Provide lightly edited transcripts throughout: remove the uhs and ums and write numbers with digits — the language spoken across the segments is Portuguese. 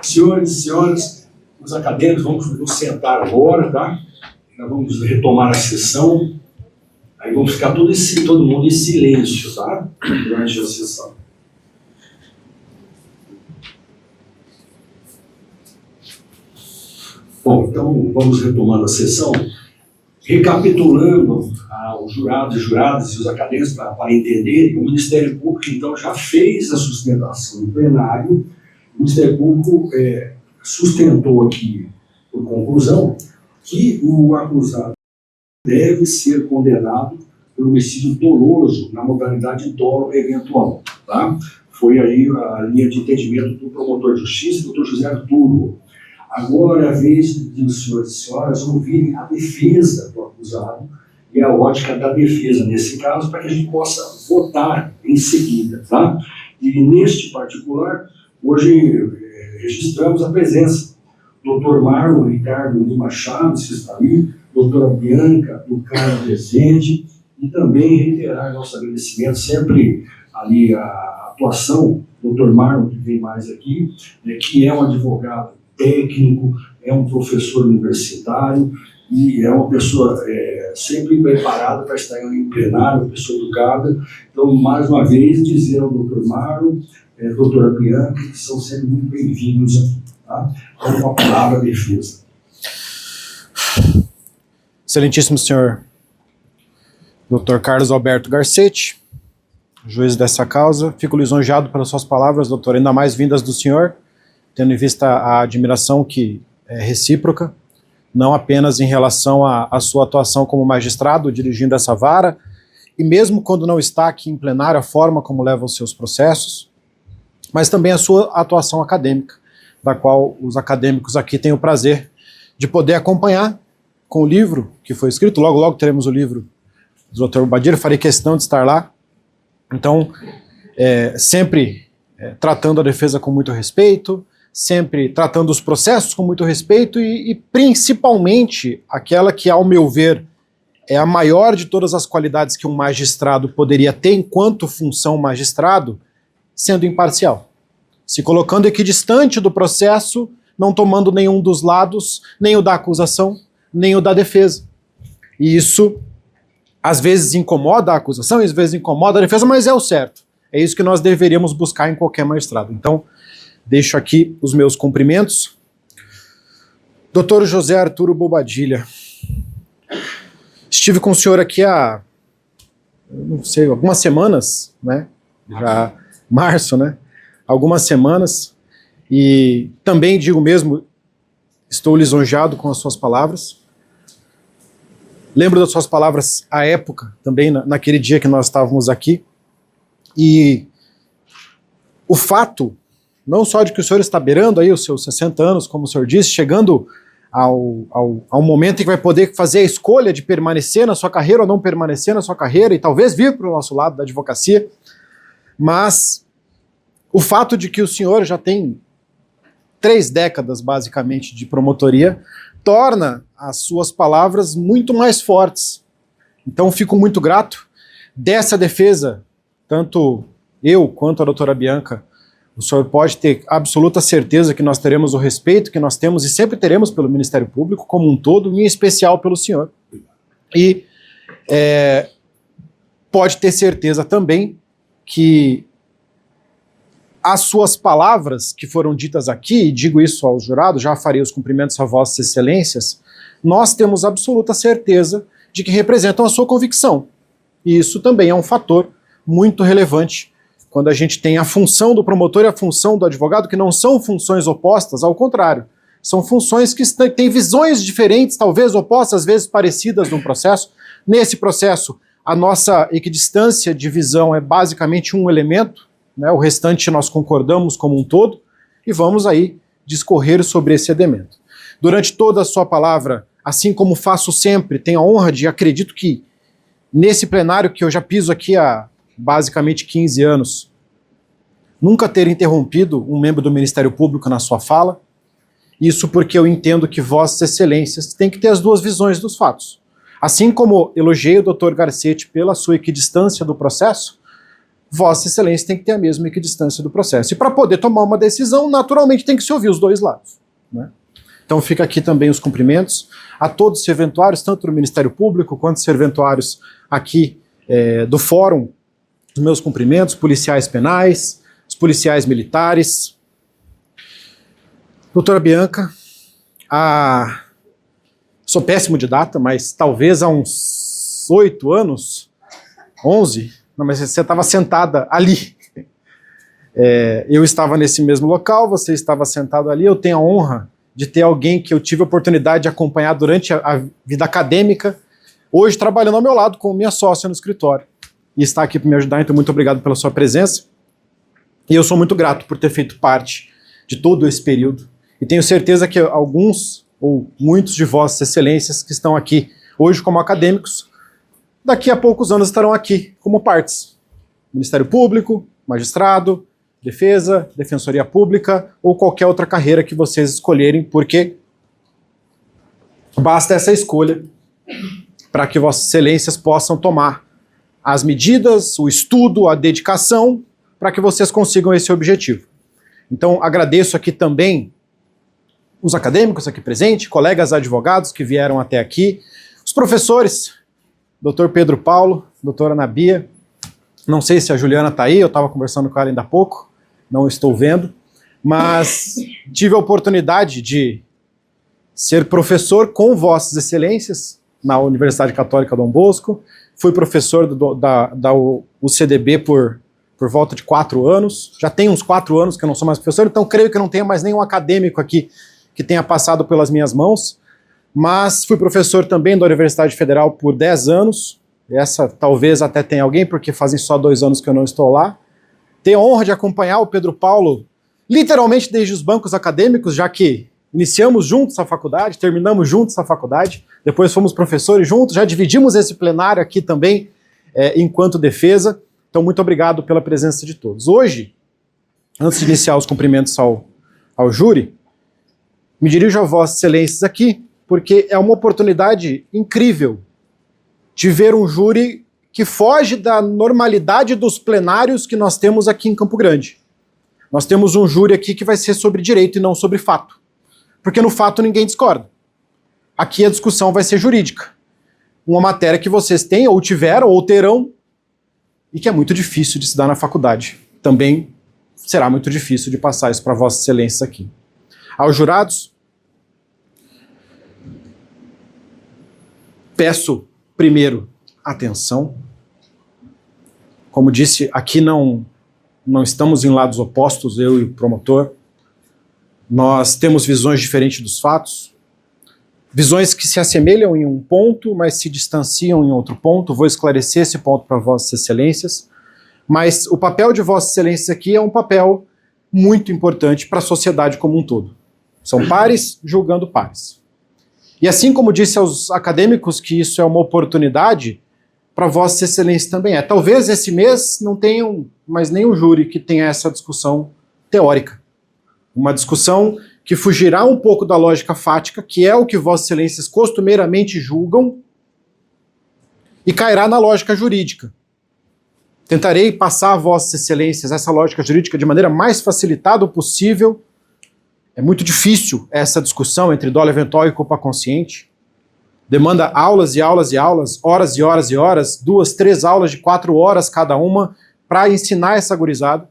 Senhores e senhoras, os acadêmicos, vamos sentar agora, tá? Nós vamos retomar a sessão. Aí vamos ficar todo mundo em silêncio, tá? Durante a sessão. Bom, então vamos retomando a sessão. Recapitulando os jurados e juradas e os acadêmicos para entenderem, o Ministério Público, então, já fez a sustentação no plenário. O Ministério Público sustentou aqui, por conclusão, que o acusado deve ser condenado por homicídio doloso na modalidade dolo eventual. Tá? Foi aí a linha de entendimento do promotor de justiça, doutor José Arturo. Agora é a vez dos senhores e senhoras ouvirem a defesa do acusado e a ótica da defesa nesse caso, para que a gente possa votar em seguida. Tá? E neste particular, hoje registramos a presença do Dr. Marlon Ricardo Lima Chaves, que está ali, doutora Bianca do Carmo Rezende, e também reiterar nosso agradecimento sempre ali a atuação do Dr. Marlon, que vem mais aqui, que é um advogado técnico, é um professor universitário e é uma pessoa sempre preparada para estar em plenário, uma pessoa educada. Então, mais uma vez, dizer ao Dr. Marlon, doutora Bianca, que são sempre muito bem-vindos aqui. Tá? Então, com a palavra de defesa. Excelentíssimo senhor Dr. Carlos Alberto Garcetti, juiz dessa causa, fico lisonjeado pelas suas palavras, doutor, ainda mais vindas do senhor, tendo em vista a admiração que é recíproca, não apenas em relação à sua atuação como magistrado, dirigindo essa vara, e mesmo quando não está aqui em plenário, a forma como leva os seus processos, mas também a sua atuação acadêmica, da qual os acadêmicos aqui têm o prazer de poder acompanhar com o livro que foi escrito. Logo, logo teremos o livro do Dr. Badilha, farei questão de estar lá. Então, sempre tratando a defesa com muito respeito, sempre tratando os processos com muito respeito e principalmente aquela que, ao meu ver, é a maior de todas as qualidades que um magistrado poderia ter enquanto função magistrado, sendo imparcial. Se colocando equidistante do processo, não tomando nenhum dos lados, nem o da acusação, nem o da defesa. E isso, às vezes, incomoda a acusação, às vezes incomoda a defesa, mas é o certo. É isso que nós deveríamos buscar em qualquer magistrado. Então, deixo aqui os meus cumprimentos. Dr. José Arturo Bobadilha, estive com o senhor aqui há, não sei, algumas semanas, né? Já março, né? Algumas semanas, e também digo mesmo, estou lisonjeado com as suas palavras. Lembro das suas palavras à época, também naquele dia que nós estávamos aqui, e o fato, não só de que o senhor está beirando aí os seus 60 anos, como o senhor disse, chegando ao momento em que vai poder fazer a escolha de permanecer na sua carreira ou não permanecer na sua carreira, e talvez vir para o nosso lado da advocacia, mas o fato de que o senhor já tem 3 décadas, basicamente, de promotoria, torna as suas palavras muito mais fortes. Então, fico muito grato dessa defesa, tanto eu quanto a doutora Bianca. O senhor pode ter absoluta certeza que nós teremos o respeito que nós temos e sempre teremos pelo Ministério Público como um todo, e em especial pelo senhor. E pode ter certeza também que as suas palavras que foram ditas aqui, e digo isso aos jurados, já farei os cumprimentos a vossas excelências, nós temos absoluta certeza de que representam a sua convicção. E isso também é um fator muito relevante quando a gente tem a função do promotor e a função do advogado, que não são funções opostas, ao contrário, são funções que têm visões diferentes, talvez opostas, às vezes parecidas no processo. Nesse processo, a nossa equidistância de visão é basicamente um elemento, né? O restante nós concordamos como um todo, e vamos aí discorrer sobre esse elemento. Durante toda a sua palavra, assim como faço sempre, tenho a honra de, acredito que nesse plenário que eu já piso aqui há basicamente 15 anos, nunca ter interrompido um membro do Ministério Público na sua fala, isso porque eu entendo que vossas excelências têm que ter as duas visões dos fatos. Assim como elogiei o Dr. Garcetti pela sua equidistância do processo, Vossa Excelência tem que ter a mesma equidistância do processo. E para poder tomar uma decisão, naturalmente tem que se ouvir os dois lados, né? Então fica aqui também os cumprimentos a todos os serventuários, tanto do Ministério Público quanto os serventuários aqui do Fórum, os meus cumprimentos, policiais penais, os policiais militares. Doutora Bianca, sou péssimo de data, mas talvez há uns 8 anos, 11, não, mas você estava sentada ali. Eu estava nesse mesmo local, você estava sentado ali, eu tenho a honra de ter alguém que eu tive a oportunidade de acompanhar durante a vida acadêmica, hoje trabalhando ao meu lado com minha sócia no escritório. E está aqui para me ajudar, então muito obrigado pela sua presença. E eu sou muito grato por ter feito parte de todo esse período. E tenho certeza que alguns ou muitos de vossas excelências que estão aqui hoje como acadêmicos, daqui a poucos anos estarão aqui como partes. Ministério Público, magistrado, defesa, defensoria pública ou qualquer outra carreira que vocês escolherem, porque basta essa escolha para que vossas excelências possam tomar as medidas, o estudo, a dedicação, para que vocês consigam esse objetivo. Então, agradeço aqui também os acadêmicos aqui presentes, colegas advogados que vieram até aqui, os professores, Dr. Pedro Paulo, doutora Ana Bia, não sei se a Juliana está aí, eu estava conversando com ela ainda há pouco, não estou vendo, mas tive a oportunidade de ser professor com vossas excelências na Universidade Católica Dom Bosco, fui professor da UCDB por volta de 4 anos, já tem uns 4 anos que eu não sou mais professor, então creio que não tenha mais nenhum acadêmico aqui que tenha passado pelas minhas mãos, mas fui professor também da Universidade Federal por 10 anos, essa talvez até tenha alguém, porque fazem só 2 anos que eu não estou lá. Tenho a honra de acompanhar o Pedro Paulo, literalmente desde os bancos acadêmicos, já que iniciamos juntos a faculdade, terminamos juntos a faculdade, depois fomos professores juntos, já dividimos esse plenário aqui também, enquanto defesa. Então, muito obrigado pela presença de todos. Hoje, antes de iniciar os cumprimentos ao júri, me dirijo a vossas excelências aqui, porque é uma oportunidade incrível de ver um júri que foge da normalidade dos plenários que nós temos aqui em Campo Grande. Nós temos um júri aqui que vai ser sobre direito e não sobre fato. Porque no fato ninguém discorda. Aqui a discussão vai ser jurídica. Uma matéria que vocês têm, ou tiveram, ou terão, e que é muito difícil de se dar na faculdade. Também será muito difícil de passar isso para vossas excelências aqui. Aos jurados, peço primeiro atenção. Como disse, aqui não estamos em lados opostos, eu e o promotor. Nós temos visões diferentes dos fatos, visões que se assemelham em um ponto, mas se distanciam em outro ponto. Vou esclarecer esse ponto para vossas excelências, mas o papel de vossas excelências aqui é um papel muito importante para a sociedade como um todo. São pares julgando pares. E assim como disse aos acadêmicos que isso é uma oportunidade, para vossas excelências também é. Talvez esse mês não tenham mais nenhum júri que tenha essa discussão teórica. Uma discussão que fugirá um pouco da lógica fática, que é o que vossas excelências costumeiramente julgam, e cairá na lógica jurídica. Tentarei passar a vossas excelências essa lógica jurídica de maneira mais facilitada possível. É muito difícil essa discussão entre dolo eventual e culpa consciente. Demanda aulas e aulas e aulas, horas e horas e horas, 2, 3 aulas de 4 horas cada uma, para ensinar essa gurizada.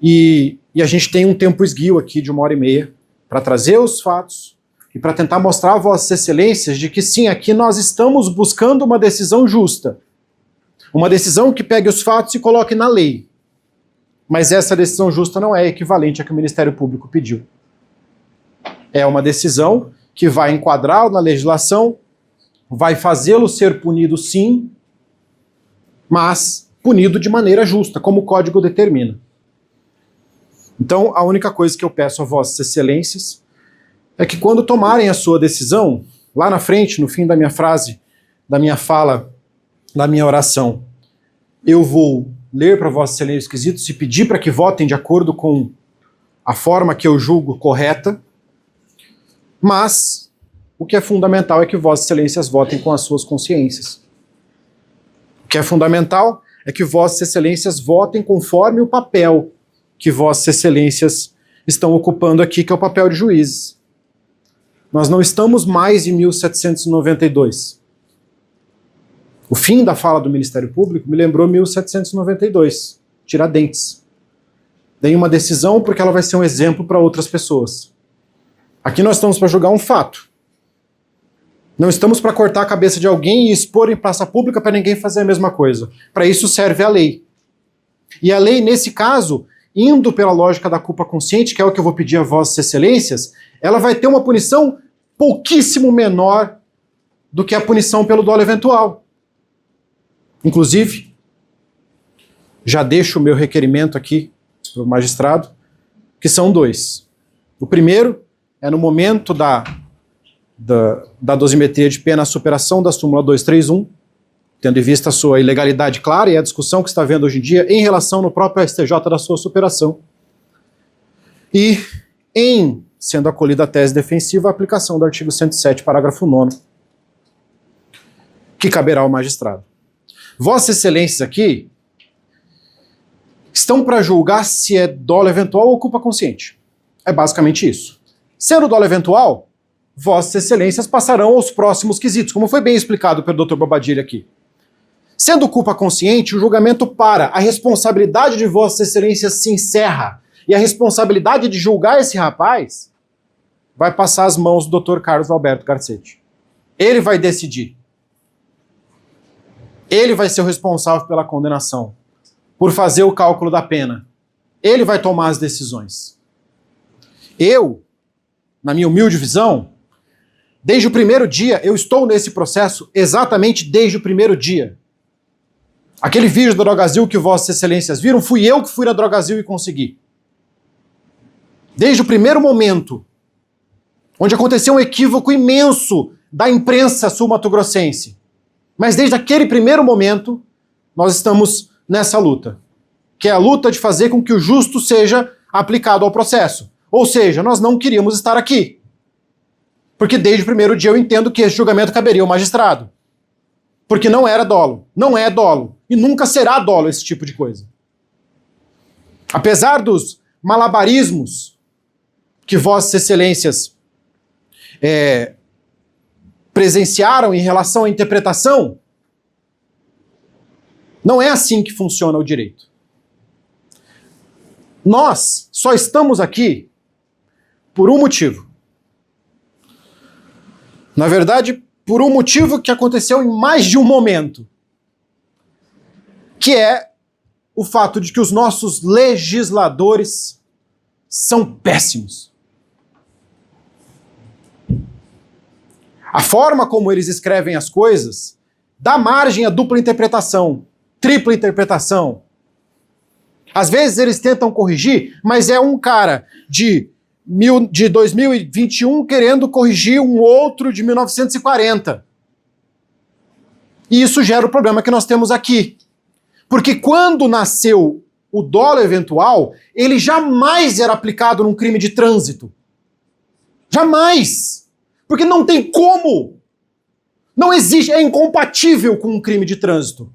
E a gente tem um tempo esguio aqui de 1h30 para trazer os fatos e para tentar mostrar a vossas excelências de que sim, aqui nós estamos buscando uma decisão justa. Uma decisão que pegue os fatos e coloque na lei. Mas essa decisão justa não é equivalente à que o Ministério Público pediu. É uma decisão que vai enquadrá-lo na legislação, vai fazê-lo ser punido sim, mas punido de maneira justa, como o Código determina. Então, a única coisa que eu peço a vossas excelências é que quando tomarem a sua decisão, lá na frente, no fim da minha frase, da minha fala, da minha oração, eu vou ler para vossas excelências os quesitos e pedir para que votem de acordo com a forma que eu julgo correta, mas o que é fundamental é que vossas excelências votem com as suas consciências. O que é fundamental é que Vossas Excelências votem conforme o papel que Vossas Excelências estão ocupando aqui, que é o papel de juízes. Nós não estamos mais em 1792. O fim da fala do Ministério Público me lembrou 1792, Tiradentes. Dei uma decisão porque ela vai ser um exemplo para outras pessoas. Aqui nós estamos para julgar um fato. Não estamos para cortar a cabeça de alguém e expor em praça pública para ninguém fazer a mesma coisa. Para isso serve a lei. E a lei, nesse caso, indo pela lógica da culpa consciente, que é o que eu vou pedir a Vossas Excelências, ela vai ter uma punição pouquíssimo menor do que a punição pelo dolo eventual. Inclusive, já deixo o meu requerimento aqui para o magistrado, que são 2. O primeiro é no momento da dosimetria de pena, a superação da súmula 231, tendo em vista a sua ilegalidade clara e a discussão que está havendo hoje em dia em relação no próprio STJ da sua superação. E, sendo acolhida a tese defensiva, a aplicação do artigo 107, parágrafo 9º, que caberá ao magistrado. Vossas Excelências aqui estão para julgar se é dolo eventual ou culpa consciente. É basicamente isso. Sendo dolo eventual, Vossas Excelências passarão aos próximos quesitos, como foi bem explicado pelo Dr. Bobadilha aqui. Sendo culpa consciente, o julgamento para, a responsabilidade de Vossas Excelências se encerra, e a responsabilidade de julgar esse rapaz vai passar às mãos do Dr. Carlos Alberto Garcetti. Ele vai decidir. Ele vai ser o responsável pela condenação, por fazer o cálculo da pena. Ele vai tomar as decisões. Eu, na minha humilde visão, desde o primeiro dia, eu estou nesse processo exatamente desde o primeiro dia. Aquele vídeo da Drogazil que Vossas Excelências viram, fui eu que fui na Drogazil e consegui. Desde o primeiro momento, onde aconteceu um equívoco imenso da imprensa sul-mato-grossense. Mas desde aquele primeiro momento, nós estamos nessa luta, que é a luta de fazer com que o justo seja aplicado ao processo. Ou seja, nós não queríamos estar aqui. Porque desde o primeiro dia eu entendo que esse julgamento caberia ao magistrado. Porque não era dolo, não é dolo, e nunca será dolo esse tipo de coisa. Apesar dos malabarismos que Vossas Excelências presenciaram em relação à interpretação, não é assim que funciona o direito. Nós só estamos aqui por um motivo. Na verdade, por um motivo que aconteceu em mais de um momento, que é o fato de que os nossos legisladores são péssimos. A forma como eles escrevem as coisas dá margem a dupla interpretação, tripla interpretação. Às vezes eles tentam corrigir, mas é um cara de 2021 querendo corrigir um outro de 1940. E isso gera o problema que nós temos aqui. Porque quando nasceu o dolo eventual, ele jamais era aplicado num crime de trânsito. Jamais! Porque não tem como! Não existe, é incompatível com um crime de trânsito.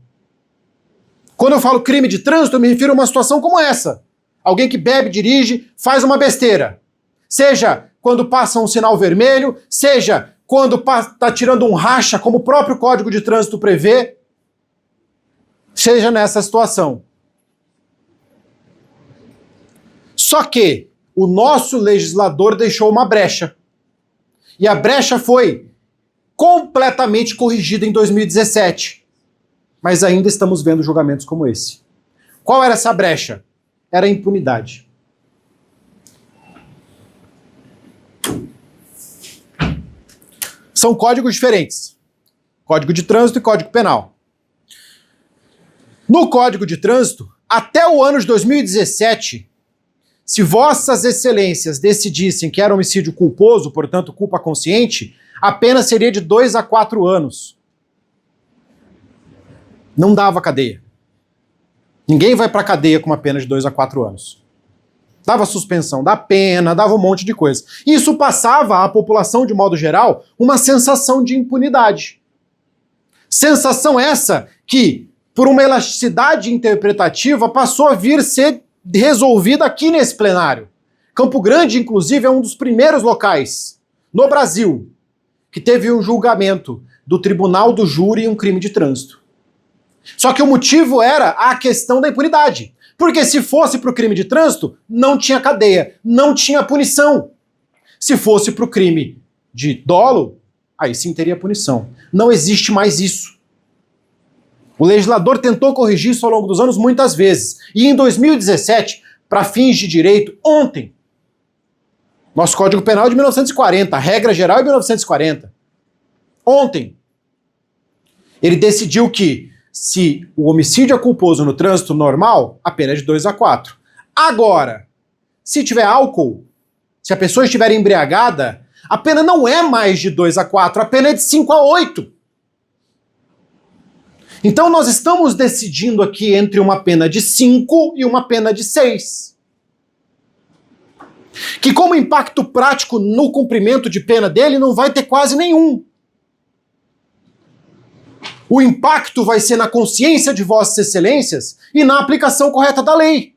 Quando eu falo crime de trânsito, eu me refiro a uma situação como essa. Alguém que bebe, dirige, faz uma besteira. Seja quando passa um sinal vermelho, seja quando está tirando um racha, como o próprio Código de Trânsito prevê, seja nessa situação. Só que o nosso legislador deixou uma brecha. E a brecha foi completamente corrigida em 2017. Mas ainda estamos vendo julgamentos como esse. Qual era essa brecha? Era a impunidade. São códigos diferentes. Código de Trânsito e Código Penal. No Código de Trânsito, até o ano de 2017, se Vossas Excelências decidissem que era homicídio culposo, portanto culpa consciente, a pena seria de 2 a 4 anos. Não dava cadeia. Ninguém vai para cadeia com uma pena de 2 a 4 anos. Dava suspensão da pena, dava um monte de coisa. Isso passava à população, de modo geral, uma sensação de impunidade. Sensação essa que, por uma elasticidade interpretativa, passou a vir ser resolvida aqui nesse plenário. Campo Grande, inclusive, é um dos primeiros locais no Brasil que teve um julgamento do Tribunal do Júri em um crime de trânsito. Só que o motivo era a questão da impunidade. Porque se fosse para o crime de trânsito, não tinha cadeia, não tinha punição. Se fosse para o crime de dolo, aí sim teria punição. Não existe mais isso. O legislador tentou corrigir isso ao longo dos anos muitas vezes. E em 2017, para fins de direito, ontem, nosso Código Penal é de 1940, a regra geral é de 1940. Ontem, ele decidiu que se o homicídio é culposo no trânsito normal, a pena é de 2 a 4. Agora, se tiver álcool, se a pessoa estiver embriagada, a pena não é mais de 2 a 4, a pena é de 5 a 8. Então nós estamos decidindo aqui entre uma pena de 5 e uma pena de 6. Que como impacto prático no cumprimento de pena dele não vai ter quase nenhum. O impacto vai ser na consciência de Vossas Excelências e na aplicação correta da lei.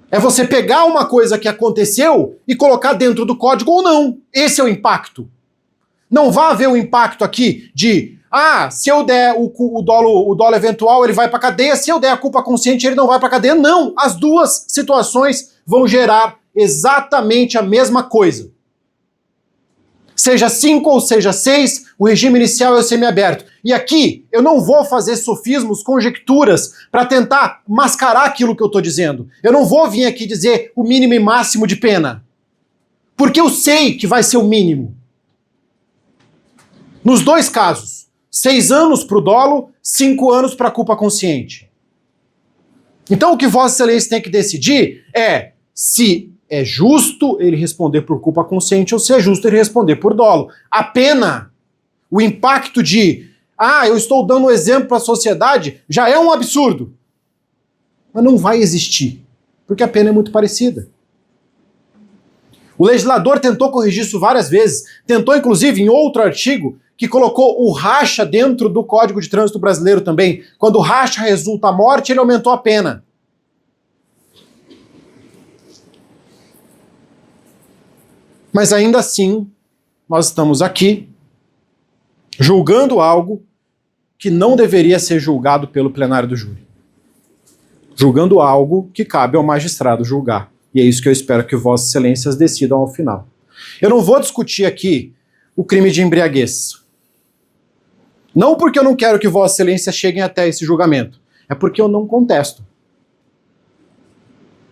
É você pegar uma coisa que aconteceu e colocar dentro do código ou não. Esse é o impacto. Não vai haver o impacto aqui de, se eu der o dolo eventual, ele vai para cadeia, se eu der a culpa consciente, ele não vai para cadeia. Não, as duas situações vão gerar exatamente a mesma coisa. Seja 5 ou seja 6, o regime inicial é o semiaberto. E aqui eu não vou fazer sofismos, conjecturas para tentar mascarar aquilo que eu estou dizendo. Eu não vou vir aqui dizer o mínimo e máximo de pena. Porque eu sei que vai ser o mínimo. Nos dois casos, 6 anos para o dolo, 5 anos para a culpa consciente. Então o que Vossa Excelência tem que decidir é se é justo ele responder por culpa consciente ou se é justo ele responder por dolo. A pena, o impacto de, eu estou dando um exemplo para a sociedade, já é um absurdo. Mas não vai existir, porque a pena é muito parecida. O legislador tentou corrigir isso várias vezes, tentou inclusive em outro artigo que colocou o racha dentro do Código de Trânsito Brasileiro também. Quando o racha resulta a morte, ele aumentou a pena. Mas ainda assim, nós estamos aqui julgando algo que não deveria ser julgado pelo plenário do júri. Julgando algo que cabe ao magistrado julgar. E é isso que eu espero que Vossas Excelências decidam ao final. Eu não vou discutir aqui o crime de embriaguez. Não porque eu não quero que Vossas Excelências cheguem até esse julgamento. É porque eu não contesto.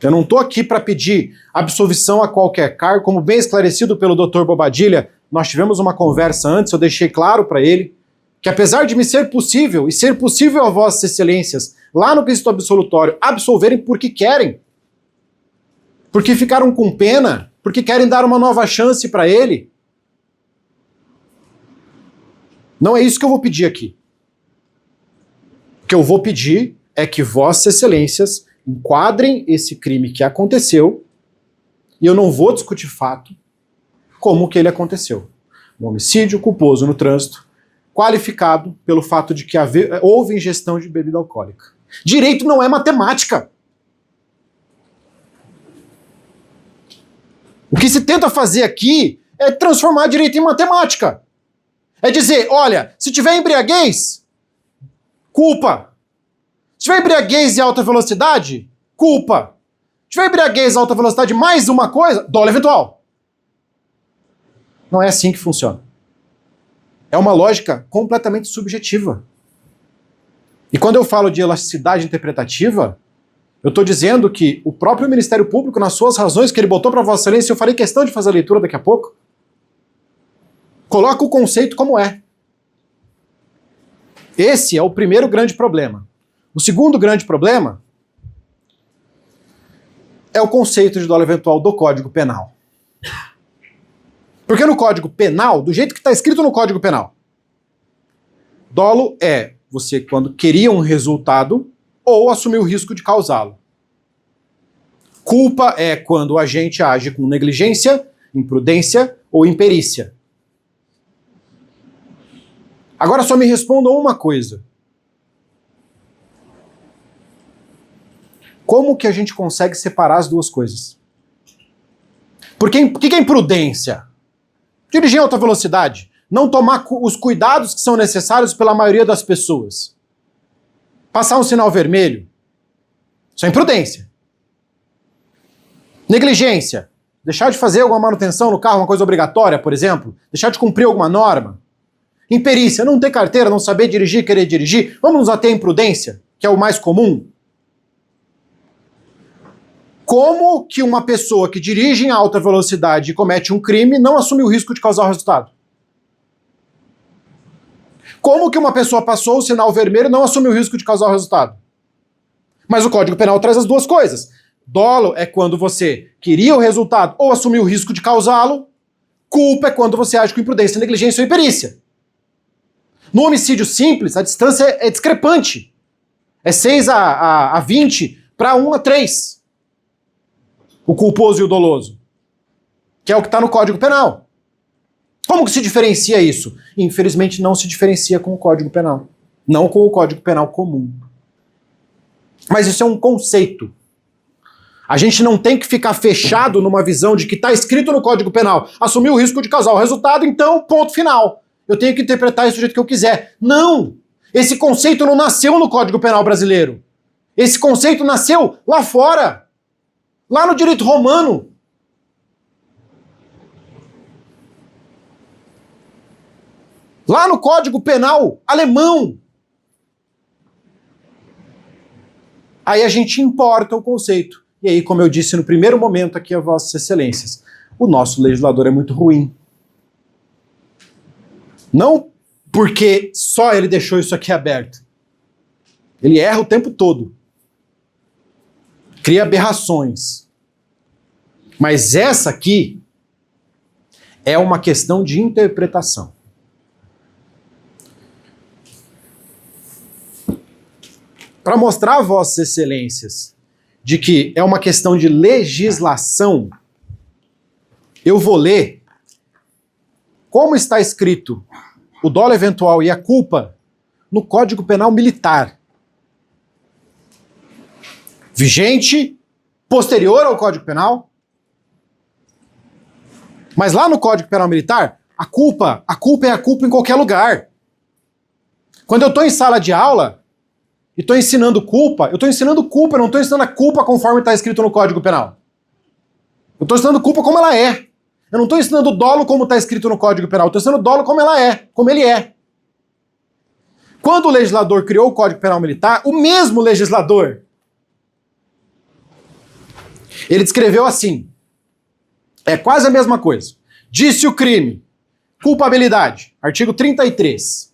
Eu não estou aqui para pedir absolvição a qualquer cargo, como bem esclarecido pelo Dr. Bobadilha. Nós tivemos uma conversa antes, eu deixei claro para ele que apesar de me ser possível, e ser possível a Vossas Excelências, lá no quesito absolutório, absolverem porque querem, porque ficaram com pena, porque querem dar uma nova chance para ele. Não é isso que eu vou pedir aqui. O que eu vou pedir é que Vossas Excelências enquadrem esse crime que aconteceu, e eu não vou discutir fato como que ele aconteceu. Um homicídio culposo no trânsito, qualificado pelo fato de que houve ingestão de bebida alcoólica. Direito não é matemática. O que se tenta fazer aqui é transformar direito em matemática. É dizer, olha, se tiver embriaguez, culpa. Se tiver embriaguez e alta velocidade, culpa. Se tiver embriaguez e alta velocidade mais uma coisa, dolo eventual. Não é assim que funciona. É uma lógica completamente subjetiva. E quando eu falo de elasticidade interpretativa, eu estou dizendo que o próprio Ministério Público, nas suas razões que ele botou para Vossa Excelência, eu farei questão de fazer a leitura daqui a pouco, coloca o conceito como é. Esse é o primeiro grande problema. O segundo grande problema é o conceito de dolo eventual do Código Penal. Porque no Código Penal, do jeito que está escrito no Código Penal, dolo é você quando queria um resultado ou assumir o risco de causá-lo. Culpa é quando o agente age com negligência, imprudência ou imperícia. Agora só me respondam uma coisa. Como que a gente consegue separar as duas coisas? Porque o que é imprudência? Dirigir em alta velocidade. Não tomar os cuidados que são necessários pela maioria das pessoas. Passar um sinal vermelho. Isso é imprudência. Negligência. Deixar de fazer alguma manutenção no carro, uma coisa obrigatória, por exemplo. Deixar de cumprir alguma norma. Imperícia. Não ter carteira, não saber dirigir, querer dirigir. Vamos nos ater à imprudência, que é o mais comum. Como que uma pessoa que dirige em alta velocidade e comete um crime não assume o risco de causar o resultado? Como que uma pessoa passou o sinal vermelho e não assume o risco de causar o resultado? Mas o Código Penal traz as duas coisas. Dolo é quando você queria o resultado ou assumiu o risco de causá-lo. Culpa é quando você age com imprudência, negligência ou imperícia. No homicídio simples, a distância é discrepante. É 6 a 20 para 1 a 3. O culposo e o doloso. Que é o que está no Código Penal. Como que se diferencia isso? Infelizmente não se diferencia com o Código Penal. Não com o Código Penal comum. Mas isso é um conceito. A gente não tem que ficar fechado numa visão de que está escrito no Código Penal. Assumir o risco de causar o resultado, então, ponto final. Eu tenho que interpretar isso do jeito que eu quiser. Não! Esse conceito não nasceu no Código Penal brasileiro. Esse conceito nasceu lá fora. Lá no direito romano. Lá no Código Penal alemão. Aí a gente importa o conceito. E aí, como eu disse no primeiro momento aqui a Vossas Excelências, o nosso legislador é muito ruim. Não porque só ele deixou isso aqui aberto. Ele erra o tempo todo. Cria aberrações. Mas essa aqui é uma questão de interpretação. Para mostrar a Vossas Excelências de que é uma questão de legislação, eu vou ler como está escrito o dolo eventual e a culpa no Código Penal Militar. Vigente, posterior ao Código Penal. Mas lá no Código Penal Militar, a culpa é a culpa em qualquer lugar. Quando eu estou em sala de aula e estou ensinando culpa, eu não estou ensinando a culpa conforme está escrito no Código Penal. Eu estou ensinando culpa como ela é. Eu não estou ensinando dolo como está escrito no Código Penal, eu estou ensinando dolo como ela é, como ele é. Quando o legislador criou o Código Penal Militar, o mesmo legislador, ele descreveu assim, é quase a mesma coisa. Disse o crime, culpabilidade, artigo 33.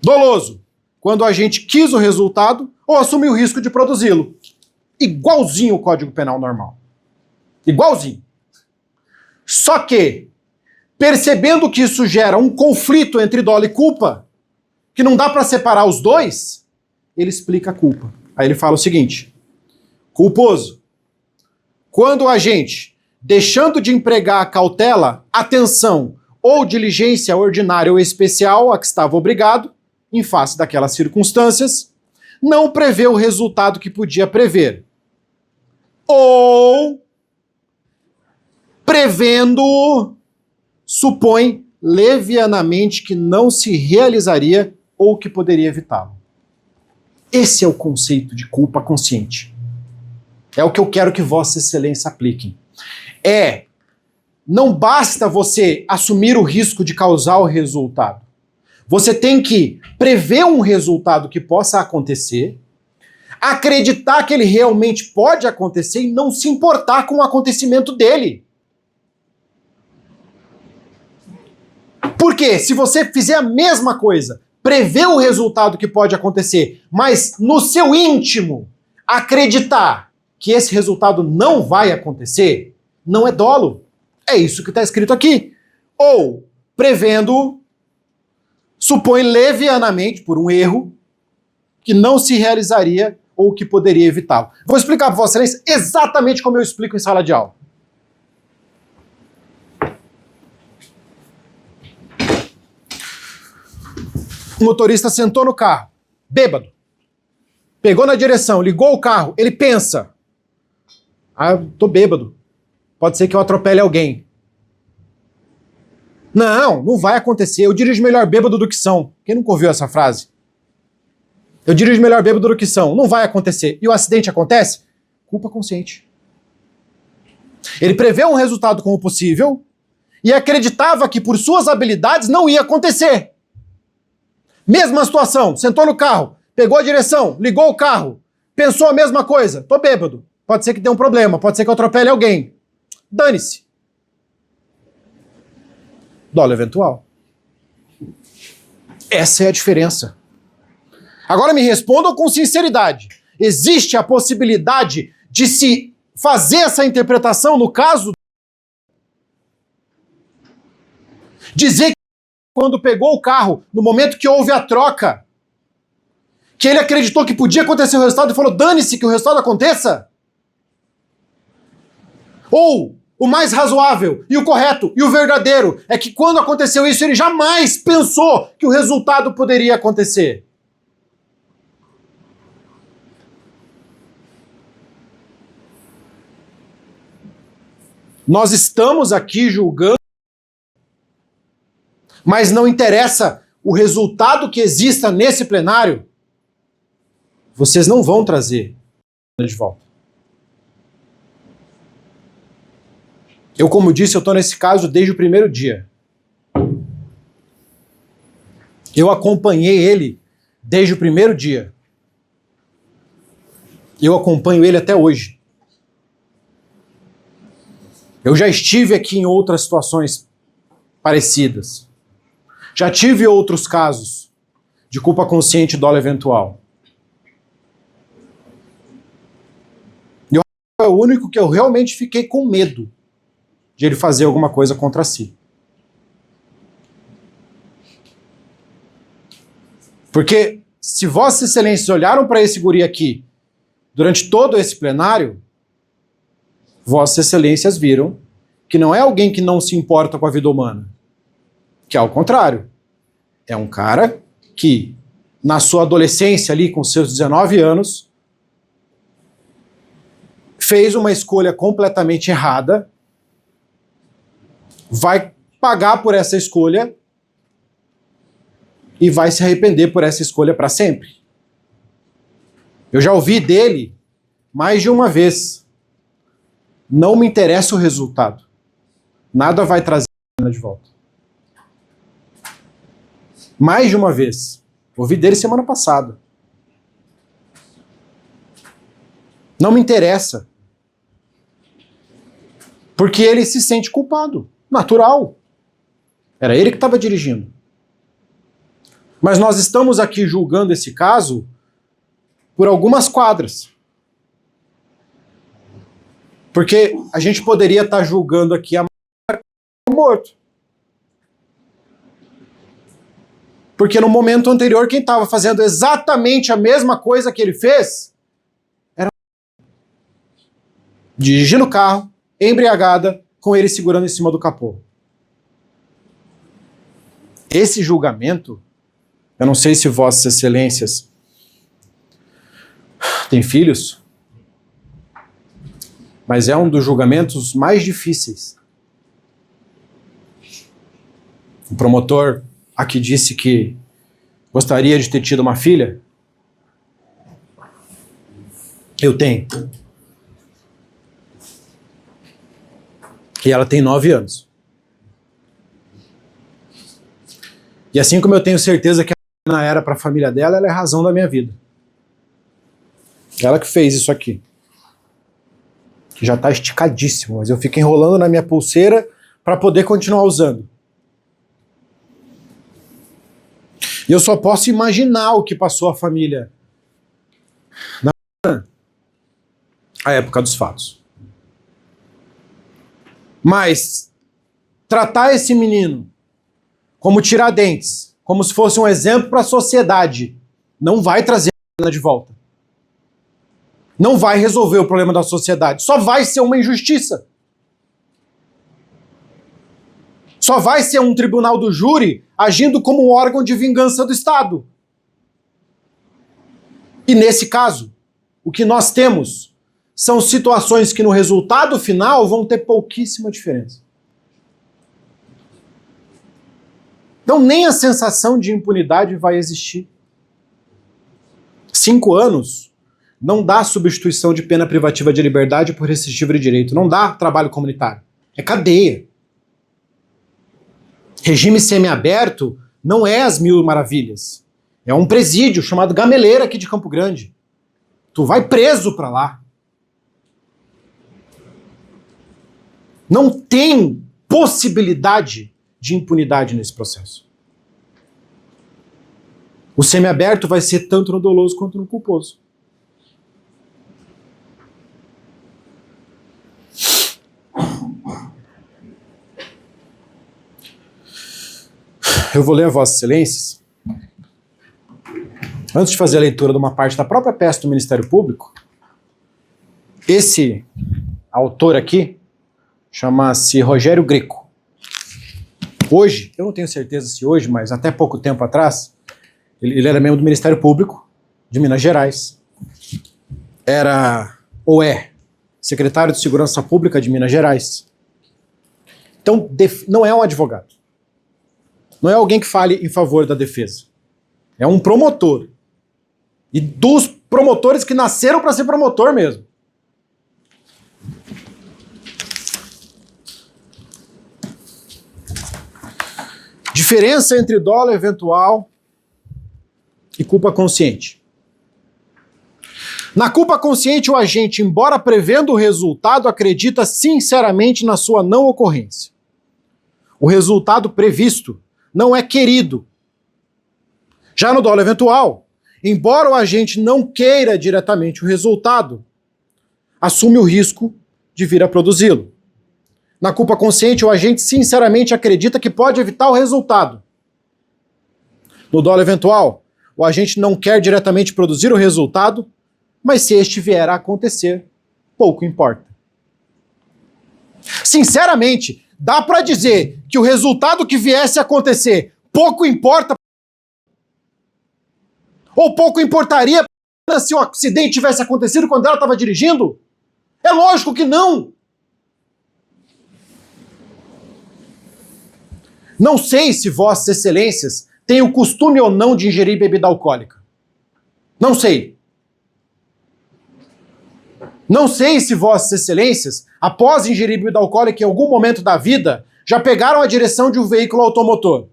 Doloso, quando a gente quis o resultado ou assumiu o risco de produzi-lo. Igualzinho o Código Penal normal. Igualzinho. Só que, percebendo que isso gera um conflito entre dolo e culpa, que não dá para separar os dois, ele explica a culpa. Aí ele fala o seguinte, culposo, quando a gente, deixando de empregar a cautela, atenção ou diligência ordinária ou especial a que estava obrigado, em face daquelas circunstâncias, não prevê o resultado que podia prever. Ou, prevendo, supõe levianamente que não se realizaria ou que poderia evitá-lo. Esse é o conceito de culpa consciente. É o que eu quero que Vossa Excelência apliquem. Não basta você assumir o risco de causar o resultado. Você tem que prever um resultado que possa acontecer, acreditar que ele realmente pode acontecer e não se importar com o acontecimento dele. Porque se você fizer a mesma coisa, prever o resultado que pode acontecer, mas no seu íntimo acreditar que esse resultado não vai acontecer, não é dolo. É isso que está escrito aqui. Ou, prevendo, supõe levianamente, por um erro, que não se realizaria ou que poderia evitá-lo. Vou explicar para vocês exatamente como eu explico em sala de aula. O motorista sentou no carro, bêbado. pegou na direção, ligou o carro, ele pensa, eu tô bêbado, pode ser que eu atropele alguém. Não vai acontecer, eu dirijo melhor bêbado do que são. Quem nunca ouviu essa frase? Eu dirijo melhor bêbado do que são, não vai acontecer. E o acidente acontece? Culpa consciente. Ele prevê um resultado como possível e acreditava que por suas habilidades não ia acontecer. Mesma situação, sentou no carro, pegou a direção, ligou o carro, pensou a mesma coisa, tô bêbado, pode ser que dê um problema, pode ser que eu atropele alguém. Dane-se. Dolo eventual. Essa é a diferença. Agora me respondam com sinceridade. Existe a possibilidade de se fazer essa interpretação no caso? Dizer que quando pegou o carro, no momento que houve a troca, que ele acreditou que podia acontecer o resultado e falou, dane-se que o resultado aconteça? Ou o mais razoável e o correto e o verdadeiro é que quando aconteceu isso, ele jamais pensou que o resultado poderia acontecer. Nós estamos aqui julgando, mas não interessa o resultado que exista nesse plenário, vocês não vão trazer de volta. Eu, como disse, eu estou nesse caso desde o primeiro dia. Eu acompanhei ele desde o primeiro dia. Eu acompanho ele até hoje. Eu já estive aqui em outras situações parecidas. Já tive outros casos de culpa consciente e dolo eventual. E é o único que eu realmente fiquei com medo de ele fazer alguma coisa contra si. Porque se Vossas Excelências olharam para esse guri aqui durante todo esse plenário, Vossas Excelências viram que não é alguém que não se importa com a vida humana. Que ao contrário, é um cara que, na sua adolescência ali, com seus 19 anos, fez uma escolha completamente errada, vai pagar por essa escolha e vai se arrepender por essa escolha para sempre. Eu já ouvi dele mais de uma vez. Não me interessa o resultado. Nada vai trazer de volta. Mais de uma vez. Ouvi dele semana passada. Não me interessa. Porque ele se sente culpado. Natural. Era ele que estava dirigindo. Mas nós estamos aqui julgando esse caso por algumas quadras. Porque a gente poderia estar julgando aqui a morto. Porque no momento anterior, quem estava fazendo exatamente a mesma coisa que ele fez era dirigindo o carro, embriagada, com ele segurando em cima do capô. Esse julgamento, eu não sei se Vossas Excelências têm filhos, mas é um dos julgamentos mais difíceis. O promotor aqui disse que gostaria de ter tido uma filha. Eu tenho. E ela tem 9 anos. E assim como eu tenho certeza que a Ana era para a família dela, ela é a razão da minha vida. Ela que fez isso aqui. Que já está esticadíssimo, mas eu fico enrolando na minha pulseira para poder continuar usando. E eu só posso imaginar o que passou a família na época dos fatos. Mas tratar esse menino como Tiradentes, como se fosse um exemplo para a sociedade, não vai trazer a de volta. Não vai resolver o problema da sociedade. Só vai ser uma injustiça. Só vai ser um tribunal do júri agindo como um órgão de vingança do Estado. E nesse caso, o que nós temos são situações que no resultado final vão ter pouquíssima diferença. Então nem a sensação de impunidade vai existir. 5 anos não dá substituição de pena privativa de liberdade por restritiva de direito. Não dá trabalho comunitário. É cadeia. Regime semiaberto não é as mil maravilhas. É um presídio chamado Gameleira aqui de Campo Grande. Tu vai preso pra lá. Não tem possibilidade de impunidade nesse processo. O semiaberto vai ser tanto no doloso quanto no culposo. Eu vou ler a Vossas Excelências. Antes de fazer a leitura de uma parte da própria peça do Ministério Público, esse autor aqui chama-se Rogério Greco. Hoje, eu não tenho certeza se hoje, mas até pouco tempo atrás, ele era membro do Ministério Público de Minas Gerais. Era, ou é, secretário de Segurança Pública de Minas Gerais. Então, não é um advogado. Não é alguém que fale em favor da defesa. É um promotor. E dos promotores que nasceram para ser promotor mesmo. Diferença entre dolo eventual e culpa consciente. Na culpa consciente, o agente, embora prevendo o resultado, acredita sinceramente na sua não ocorrência. O resultado previsto não é querido. Já no dolo eventual, embora o agente não queira diretamente o resultado, assume o risco de vir a produzi-lo. Na culpa consciente, o agente sinceramente acredita que pode evitar o resultado. No dolo eventual, o agente não quer diretamente produzir o resultado, mas se este vier a acontecer, pouco importa. Sinceramente, dá para dizer que o resultado que viesse a acontecer pouco importa, ou pouco importaria se o acidente tivesse acontecido quando ela estava dirigindo? É lógico que não. Não sei se Vossas Excelências têm o costume ou não de ingerir bebida alcoólica. Não sei. Não sei se Vossas Excelências, após ingerir bebida alcoólica em algum momento da vida, já pegaram a direção de um veículo automotor.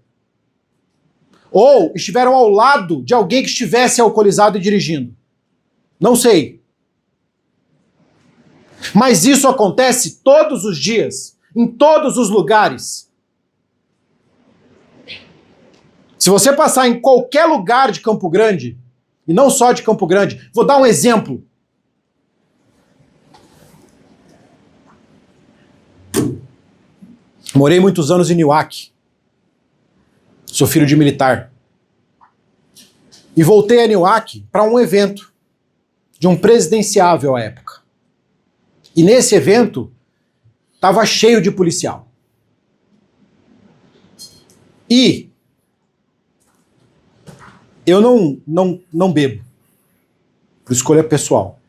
Ou estiveram ao lado de alguém que estivesse alcoolizado e dirigindo. Não sei. Mas isso acontece todos os dias, em todos os lugares. Se você passar em qualquer lugar de Campo Grande, e não só de Campo Grande, vou dar um exemplo. Morei muitos anos em Niuaque. Sou filho de militar. E voltei a Niuaque para um evento de um presidenciável à época. E nesse evento estava cheio de policial. E eu não bebo, por escolha pessoal.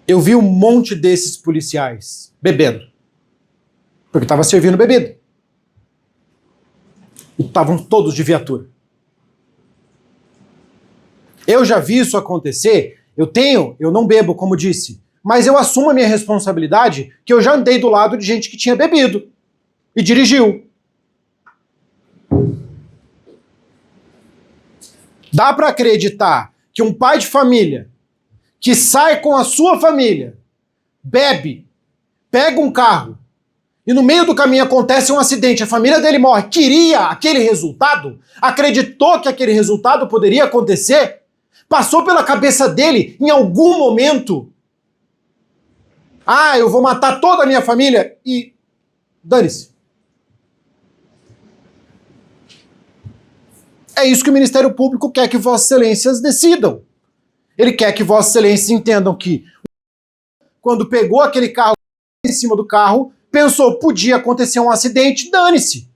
Eu vi um monte desses policiais bebendo, porque estava servindo bebida. E estavam todos de viatura. Eu já vi isso acontecer, eu não bebo, como disse, mas eu assumo a minha responsabilidade que eu já andei do lado de gente que tinha bebido e dirigiu. Dá para acreditar que um pai de família que sai com a sua família, bebe, pega um carro e no meio do caminho acontece um acidente, a família dele morre, queria aquele resultado, acreditou que aquele resultado poderia acontecer, passou pela cabeça dele em algum momento, eu vou matar toda a minha família e dane-se. É isso que o Ministério Público quer que Vossas Excelências decidam. Ele quer que Vossas Excelências entendam que quando pegou aquele carro em cima do carro, pensou, podia acontecer um acidente, dane-se.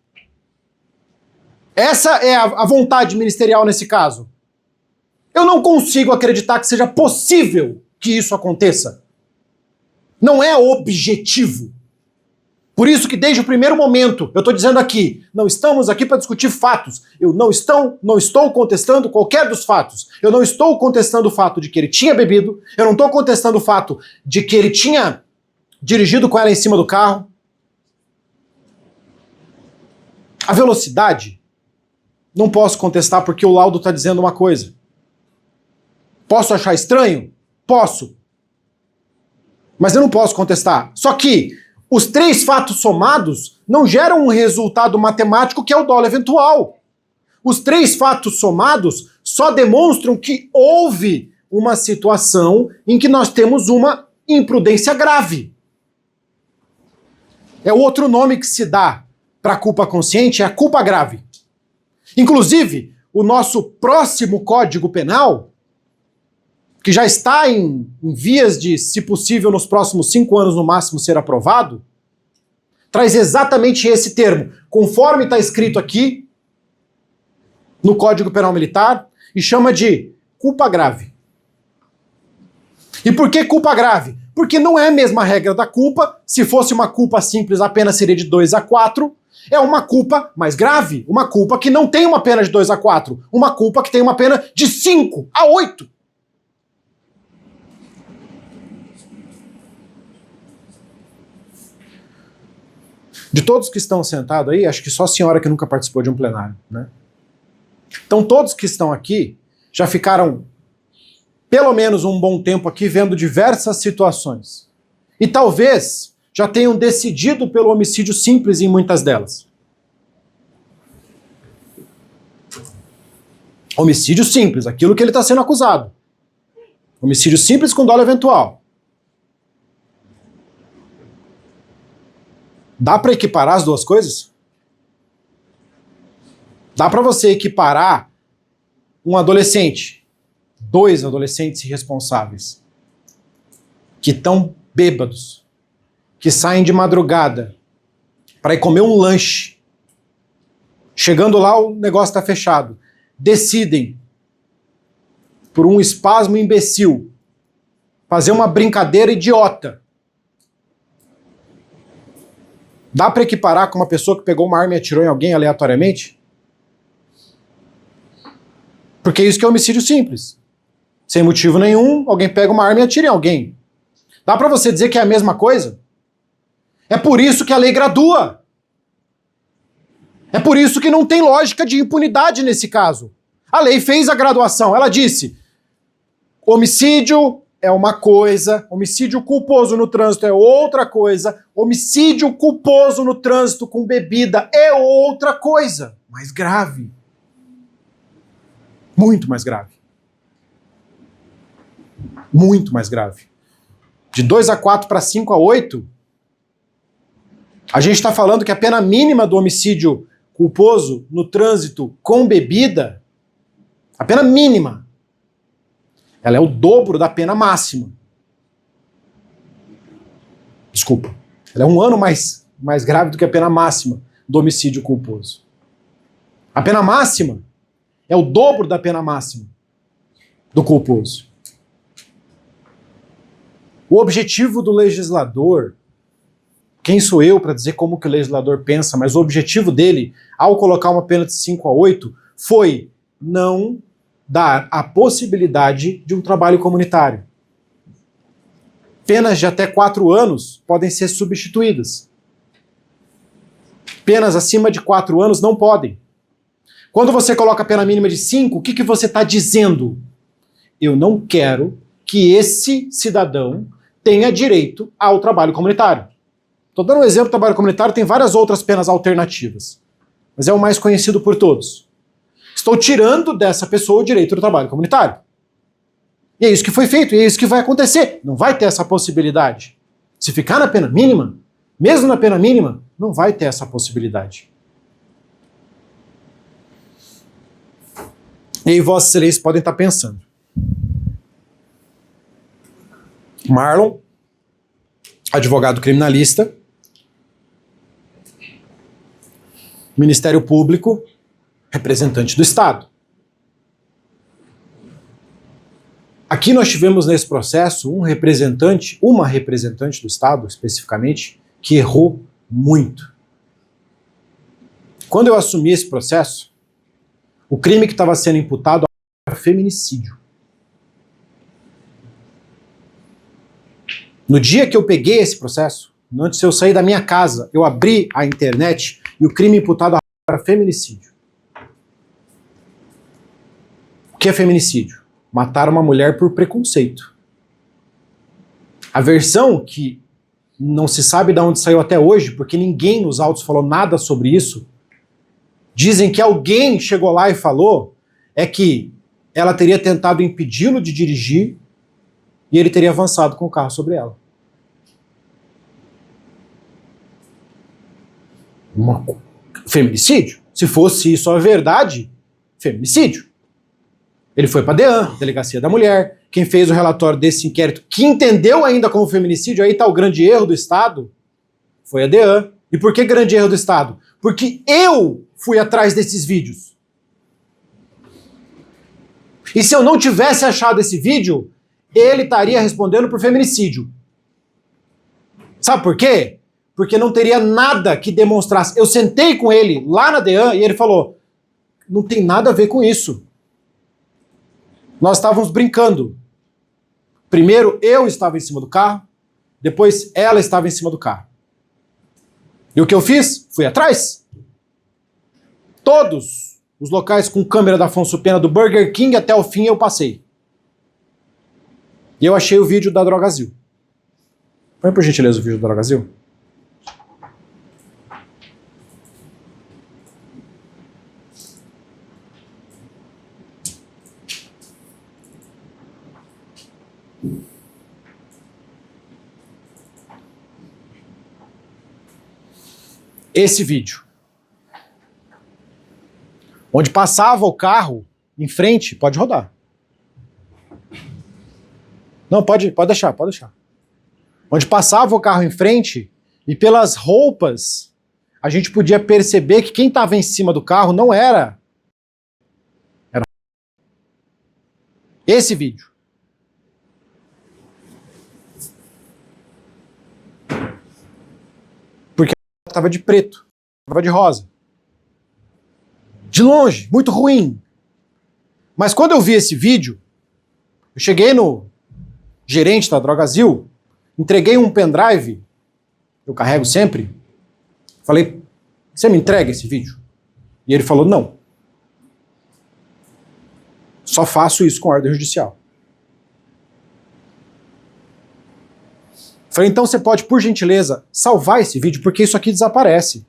Essa é a vontade ministerial nesse caso. Eu não consigo acreditar que seja possível que isso aconteça. Não é objetivo. Por isso que desde o primeiro momento eu estou dizendo aqui, não estamos aqui para discutir fatos. Eu não estou contestando qualquer dos fatos. Eu não estou contestando o fato de que ele tinha bebido. Eu não estou contestando o fato de que ele tinha dirigido com ela em cima do carro. A velocidade, não posso contestar porque o laudo está dizendo uma coisa. Posso achar estranho? Posso. Mas eu não posso contestar. Só que os três fatos somados não geram um resultado matemático que é o dolo eventual. Os três fatos somados só demonstram que houve uma situação em que nós temos uma imprudência grave. É o outro nome que se dá para a culpa consciente, é a culpa grave. Inclusive, o nosso próximo Código Penal, que já está em vias de, se possível, nos próximos 5 anos no máximo ser aprovado, traz exatamente esse termo, conforme está escrito aqui no Código Penal Militar, e chama de culpa grave. E por que culpa grave? Porque não é a mesma regra da culpa. Se fosse uma culpa simples, a pena seria de 2 a 4. É uma culpa mais grave, uma culpa que não tem uma pena de 2 a 4, uma culpa que tem uma pena de 5 a 8. De todos que estão sentados aí, acho que só a senhora que nunca participou de um plenário, né? Então todos que estão aqui já ficaram pelo menos um bom tempo aqui vendo diversas situações. E talvez já tenham decidido pelo homicídio simples em muitas delas. Homicídio simples, aquilo que ele está sendo acusado. Homicídio simples com dolo eventual. Dá para equiparar as duas coisas? Dá para você equiparar um adolescente, 2 adolescentes irresponsáveis, que estão bêbados, que saem de madrugada para ir comer um lanche. Chegando lá, o negócio está fechado. Decidem, por um espasmo imbecil, fazer uma brincadeira idiota. Dá para equiparar com uma pessoa que pegou uma arma e atirou em alguém aleatoriamente? Porque isso que é homicídio simples. Sem motivo nenhum, alguém pega uma arma e atira em alguém. Dá para você dizer que é a mesma coisa? É por isso que a lei gradua. É por isso que não tem lógica de impunidade nesse caso. A lei fez a graduação. Ela disse: homicídio é uma coisa, homicídio culposo no trânsito é outra coisa, homicídio culposo no trânsito com bebida é outra coisa. Mais grave. Muito mais grave. Muito mais grave. De 2 a 4 para 5 a 8, a gente está falando que a pena mínima do homicídio culposo no trânsito com bebida, a pena mínima, ela é o dobro da pena máxima. Desculpa. Ela é 1 ano mais grave do que a pena máxima do homicídio culposo. A pena máxima é o dobro da pena máxima do culposo. O objetivo do legislador, quem sou eu para dizer como que o legislador pensa, mas o objetivo dele, ao colocar uma pena de 5 a 8, foi não dar a possibilidade de um trabalho comunitário. Penas de até 4 anos podem ser substituídas. Penas acima de 4 anos não podem. Quando você coloca a pena mínima de 5, o que você está dizendo? Eu não quero que esse cidadão tenha direito ao trabalho comunitário. Estou dando um exemplo do trabalho comunitário, tem várias outras penas alternativas, mas é o mais conhecido por todos. Estou tirando dessa pessoa o direito do trabalho comunitário. E é isso que foi feito, e é isso que vai acontecer. Não vai ter essa possibilidade. Se ficar na pena mínima, mesmo na pena mínima, não vai ter essa possibilidade. E aí vossas excelências podem estar pensando. Marlon, advogado criminalista, Ministério Público, representante do Estado. Aqui nós tivemos nesse processo uma representante do Estado, especificamente, que errou muito. Quando eu assumi esse processo, o crime que estava sendo imputado era feminicídio. No dia que eu peguei esse processo, antes de eu sair da minha casa, eu abri a internet e o crime imputado era feminicídio. O que é feminicídio? Matar uma mulher por preconceito. A versão que não se sabe de onde saiu até hoje, porque ninguém nos autos falou nada sobre isso, dizem que alguém chegou lá e falou, é que ela teria tentado impedi-lo de dirigir e ele teria avançado com o carro sobre ela. Feminicídio? Se fosse isso a verdade, feminicídio. Ele foi para a DEAN, Delegacia da Mulher. Quem fez o relatório desse inquérito, que entendeu ainda como feminicídio, aí está o grande erro do Estado, foi a DEAN. E por que grande erro do Estado? Porque eu fui atrás desses vídeos. E se eu não tivesse achado esse vídeo, ele estaria respondendo por feminicídio. Sabe por quê? Porque não teria nada que demonstrasse. Eu sentei com ele lá na DEAN e ele falou, não tem nada a ver com isso. Nós estávamos brincando. Primeiro eu estava em cima do carro, depois ela estava em cima do carro. E o que eu fiz? Fui atrás. Todos os locais com câmera da Afonso Pena do Burger King até o fim eu passei. E eu achei o vídeo da Drogazil. Põe por gentileza o vídeo da Drogazil. Esse vídeo. Onde passava o carro em frente, pode rodar. Não, pode deixar, pode deixar. Onde passava o carro em frente e pelas roupas, a gente podia perceber que quem estava em cima do carro não era. Era esse vídeo. Estava de preto, estava de rosa. De longe, muito ruim. Mas quando eu vi esse vídeo, eu cheguei no gerente da Drogazil, entreguei um pendrive, eu carrego sempre, falei, você me entrega esse vídeo? E ele falou, não. Só faço isso com ordem judicial. Falei, então você pode, por gentileza, salvar esse vídeo, porque isso aqui desaparece.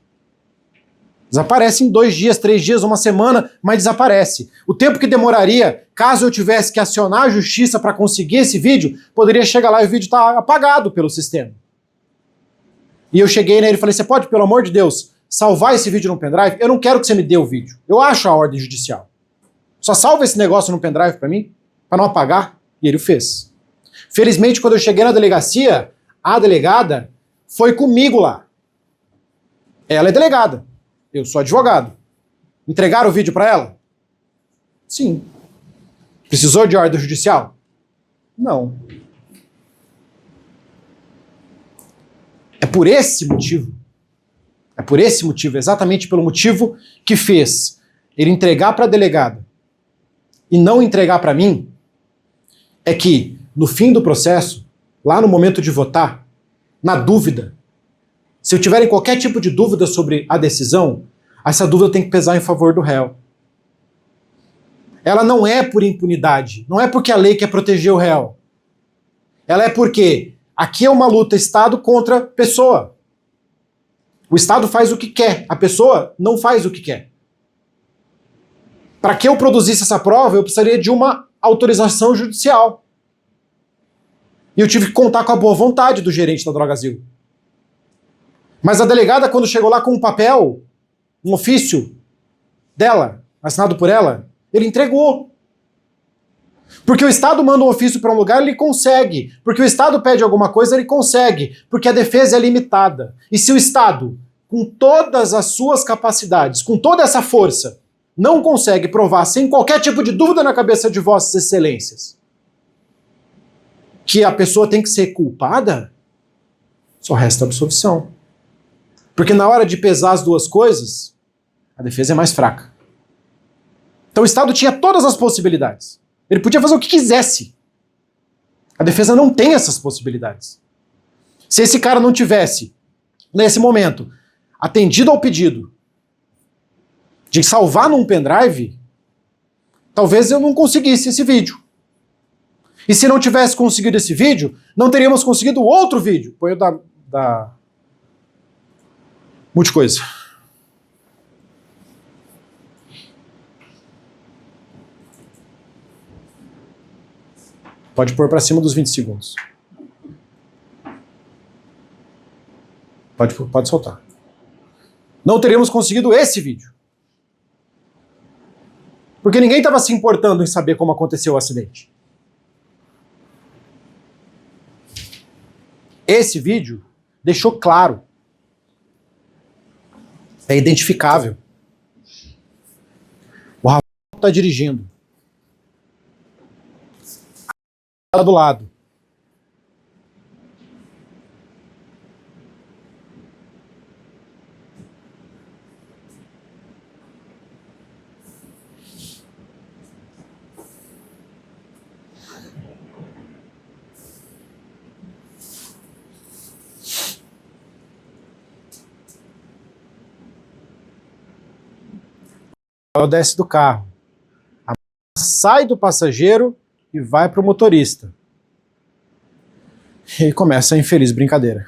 Desaparece em 2 dias, 3 dias, 1 semana, mas desaparece. O tempo que demoraria, caso eu tivesse que acionar a justiça para conseguir esse vídeo, poderia chegar lá e o vídeo está apagado pelo sistema. E eu cheguei nele e falei, você pode, pelo amor de Deus, salvar esse vídeo no pendrive? Eu não quero que você me dê o vídeo. Eu acho a ordem judicial. Só salva esse negócio no pendrive para mim, para não apagar. E ele o fez. Felizmente, quando eu cheguei na delegacia, a delegada foi comigo lá. Ela é delegada. Eu sou advogado. Entregaram o vídeo para ela? Sim. Precisou de ordem judicial? Não. É por esse motivo, exatamente pelo motivo que fez ele entregar para a delegada e não entregar para mim, é que no fim do processo, lá no momento de votar, na dúvida, se eu tiver qualquer tipo de dúvida sobre a decisão, essa dúvida tem que pesar em favor do réu. Ela não é por impunidade, não é porque a lei quer proteger o réu. Ela é porque aqui é uma luta Estado contra pessoa. O Estado faz o que quer, a pessoa não faz o que quer. Para que eu produzisse essa prova, eu precisaria de uma autorização judicial. E eu tive que contar com a boa vontade do gerente da Drogazil. Mas a delegada, quando chegou lá com um papel, um ofício dela, assinado por ela, ele entregou. Porque o Estado manda um ofício para um lugar, ele consegue. Porque o Estado pede alguma coisa, ele consegue. Porque a defesa é limitada. E se o Estado, com todas as suas capacidades, com toda essa força, não consegue provar sem qualquer tipo de dúvida na cabeça de vossas excelências, que a pessoa tem que ser culpada, só resta absolvição. Porque na hora de pesar as duas coisas, a defesa é mais fraca. Então o Estado tinha todas as possibilidades. Ele podia fazer o que quisesse. A defesa não tem essas possibilidades. Se esse cara não tivesse, nesse momento, atendido ao pedido de salvar num pendrive, talvez eu não conseguisse esse vídeo. E se não tivesse conseguido esse vídeo, não teríamos conseguido outro vídeo. Põe o da Multicoisa. Pode pôr para cima dos 20 segundos. Pode soltar. Não teríamos conseguido esse vídeo. Porque ninguém estava se importando em saber como aconteceu o acidente. Esse vídeo deixou claro. É identificável. O Rafael está dirigindo. A do lado. Ela desce do carro, sai do passageiro e vai para o motorista. E começa a infeliz brincadeira.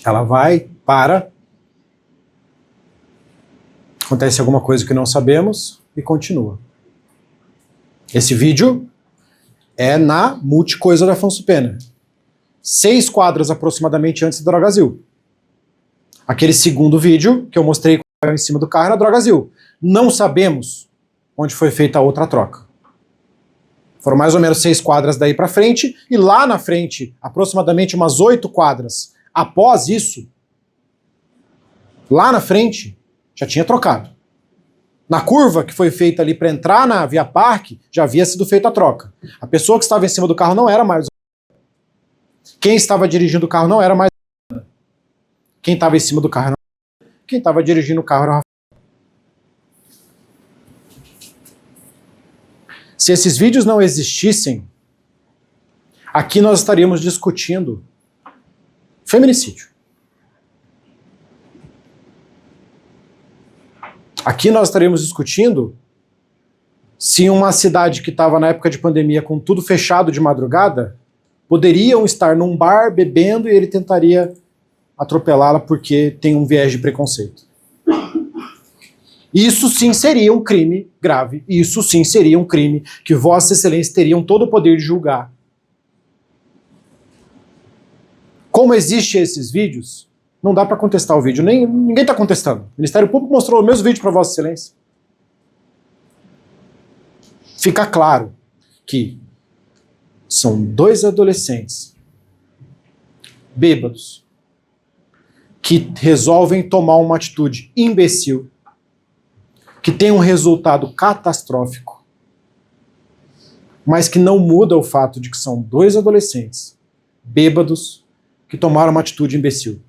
Ela vai, para, acontece alguma coisa que não sabemos e continua. Esse vídeo é na Multicoisa da Afonso Pena. 6 quadras aproximadamente antes da Drogazil. Aquele segundo vídeo que eu mostrei em cima do carro era Drogazil. Não sabemos onde foi feita a outra troca. Foram mais ou menos 6 quadras daí para frente, e lá na frente, aproximadamente umas 8 quadras após isso, lá na frente, já tinha trocado. Na curva que foi feita ali para entrar na Via Parque, já havia sido feita a troca. A pessoa que estava em cima do carro não era mais. Quem estava dirigindo o carro não era mais. Quem estava em cima do carro não. Quem estava dirigindo o carro era o Rafael. Se esses vídeos não existissem, aqui nós estaríamos discutindo feminicídio. Aqui nós estaríamos discutindo se uma cidade que estava na época de pandemia com tudo fechado de madrugada, poderiam estar num bar bebendo e ele tentaria atropelá-la porque tem um viés de preconceito. Isso sim seria um crime grave. Isso sim seria um crime que Vossas Excelências teriam todo o poder de julgar. Como existem esses vídeos, não dá para contestar o vídeo. Ninguém está contestando. O Ministério Público mostrou o mesmo vídeo para Vossa Excelência. Fica claro que são 2 adolescentes bêbados que resolvem tomar uma atitude imbecil, que tem um resultado catastrófico, mas que não muda o fato de que são 2 adolescentes bêbados que tomaram uma atitude imbecil.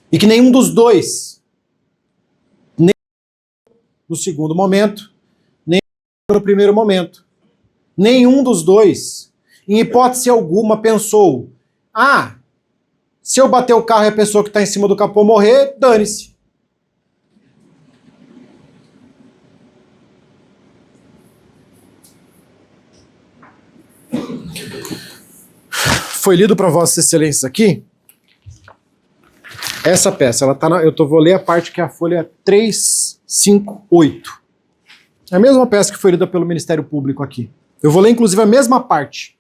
E que nenhum dos dois, nem no segundo momento, nem no primeiro momento, nenhum dos dois, em hipótese alguma, pensou: ah, se eu bater o carro e a pessoa que está em cima do capô morrer, dane-se. Foi lido para Vossas Excelências aqui essa peça. Ela tá vou ler a parte que é a folha 358. É a mesma peça que foi lida pelo Ministério Público aqui. Eu vou ler, inclusive, a mesma parte.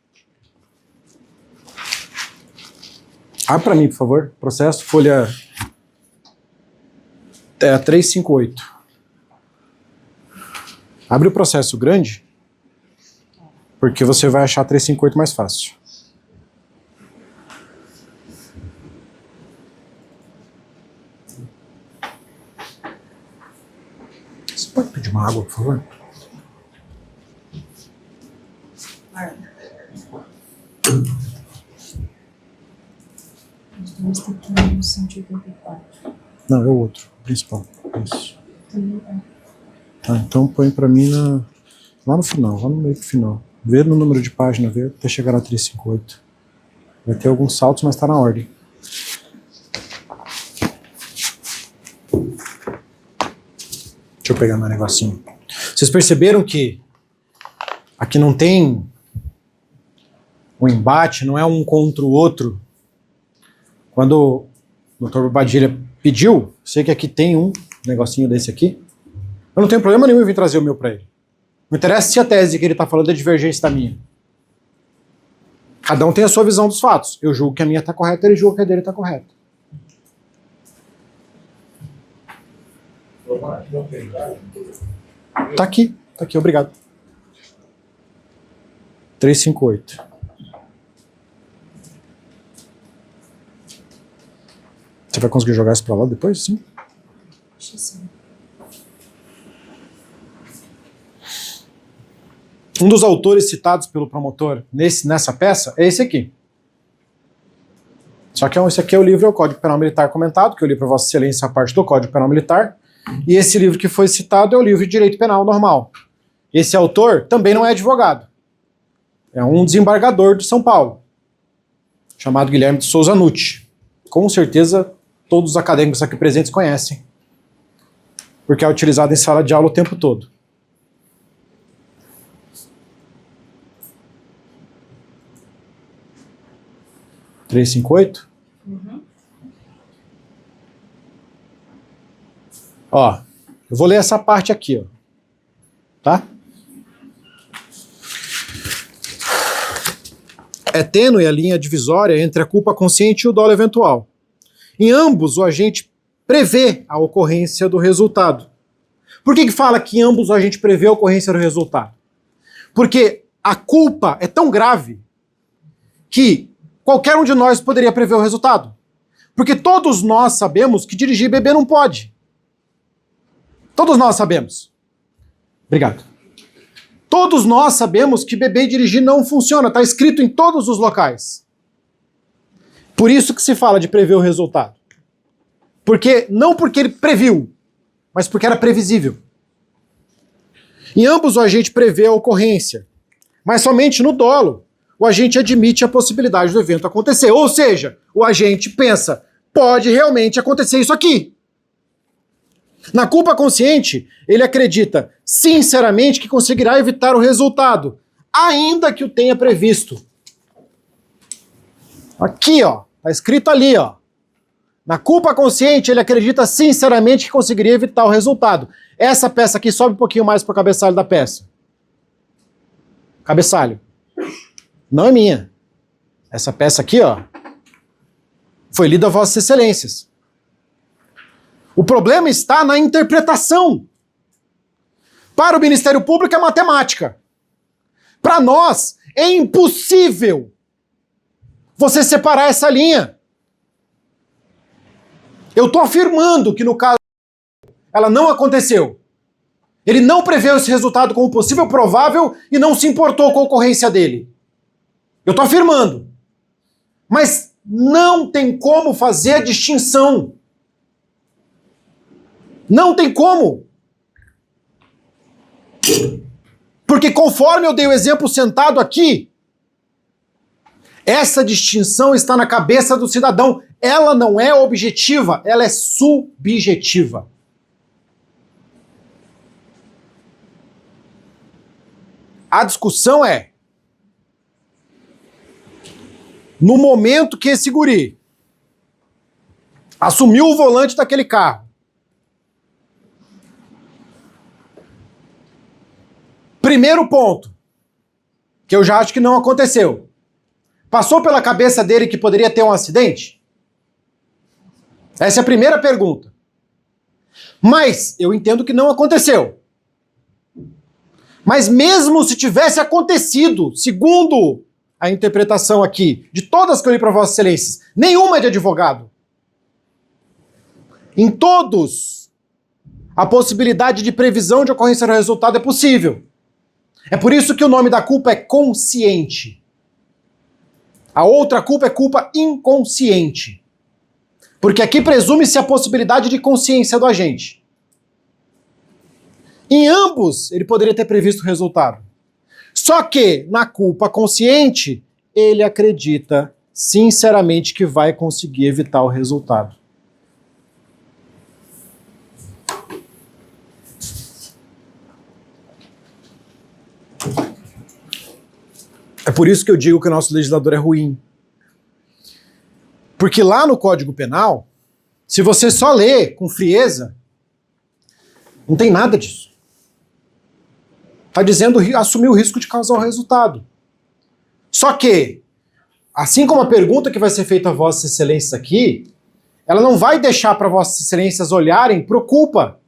Abre para mim, por favor. Processo, folha 358. Abre o processo grande, porque você vai achar 358 mais fácil. Você pode pedir uma água, por favor? Não, é o outro, o principal. Isso. Tá, então põe pra mim lá no final, lá no meio do final. Vê no número de página, vê até chegar na 358. Vai ter alguns saltos, mas tá na ordem. Deixa eu pegar meu negocinho. Vocês perceberam que aqui não tem um embate, não é um contra o outro? Quando o Dr. Bobadilha pediu, sei que aqui tem um negocinho desse aqui. Eu não tenho problema nenhum em vir trazer o meu para ele. Não interessa se a tese que ele está falando é divergência da minha. Cada um tem a sua visão dos fatos. Eu julgo que a minha está correta, ele julga que a dele está correta. Tá aqui, obrigado. 358. Você vai conseguir jogar isso pra lá depois? Sim? Acho que sim. Um dos autores citados pelo promotor nessa peça é esse aqui. Só que esse aqui é o livro, é o Código Penal Militar comentado, que eu li para Vossa Excelência a parte do Código Penal Militar. E esse livro que foi citado é o livro de Direito Penal normal. Esse autor também não é advogado. É um desembargador de São Paulo, chamado Guilherme de Souza Nucci. Com certeza todos os acadêmicos aqui presentes conhecem, porque é utilizado em sala de aula o tempo todo. (358) 358? Uhum. Ó, eu vou ler essa parte aqui, ó. Tá? É tênue a linha divisória entre a culpa consciente e o dolo eventual. Em ambos, o agente prevê a ocorrência do resultado. Por que fala que em ambos o agente prevê a ocorrência do resultado? Porque a culpa é tão grave que qualquer um de nós poderia prever o resultado. Porque todos nós sabemos que dirigir e beber não pode. Todos nós sabemos. Obrigado. Todos nós sabemos que beber e dirigir não funciona. Está escrito em todos os locais. Por isso que se fala de prever o resultado. Não porque ele previu, mas porque era previsível. Em ambos o agente prevê a ocorrência, mas somente no dolo o agente admite a possibilidade do evento acontecer. Ou seja, o agente pensa, pode realmente acontecer isso aqui. Na culpa consciente, ele acredita sinceramente que conseguirá evitar o resultado, ainda que o tenha previsto. Aqui, ó, tá escrito ali, ó. Na culpa consciente, ele acredita sinceramente que conseguiria evitar o resultado. Essa peça aqui sobe um pouquinho mais para o cabeçalho da peça. Cabeçalho. Não é minha. Essa peça aqui, ó, foi lida a Vossas Excelências. O problema está na interpretação. Para o Ministério Público é matemática. Para nós, é impossível você separar essa linha. Eu estou afirmando que no caso ela não aconteceu. Ele não preveu esse resultado como possível, provável e não se importou com a ocorrência dele. Eu estou afirmando. Mas não tem como fazer a distinção. Não tem como. Porque conforme eu dei o exemplo sentado aqui, essa distinção está na cabeça do cidadão. Ela não é objetiva, ela é subjetiva. A discussão é, no momento que esse guri assumiu o volante daquele carro, primeiro ponto, que eu já acho que não aconteceu. Passou pela cabeça dele que poderia ter um acidente? Essa é a primeira pergunta. Mas eu entendo que não aconteceu. Mas mesmo se tivesse acontecido, segundo a interpretação aqui, de todas que eu li para Vossas Excelências, nenhuma é de advogado. Em todos, a possibilidade de previsão de ocorrência do resultado é possível. É por isso que o nome da culpa é consciente. A outra culpa é culpa inconsciente. Porque aqui presume-se a possibilidade de consciência do agente. Em ambos, ele poderia ter previsto o resultado. Só que, na culpa consciente, ele acredita sinceramente que vai conseguir evitar o resultado. É por isso que eu digo que o nosso legislador é ruim. Porque lá no Código Penal, se você só lê com frieza, não tem nada disso. Está dizendo assumir o risco de causar o resultado. Só que, assim como a pergunta que vai ser feita a Vossas Excelências aqui, ela não vai deixar para Vossas Excelências olharem pro culpa,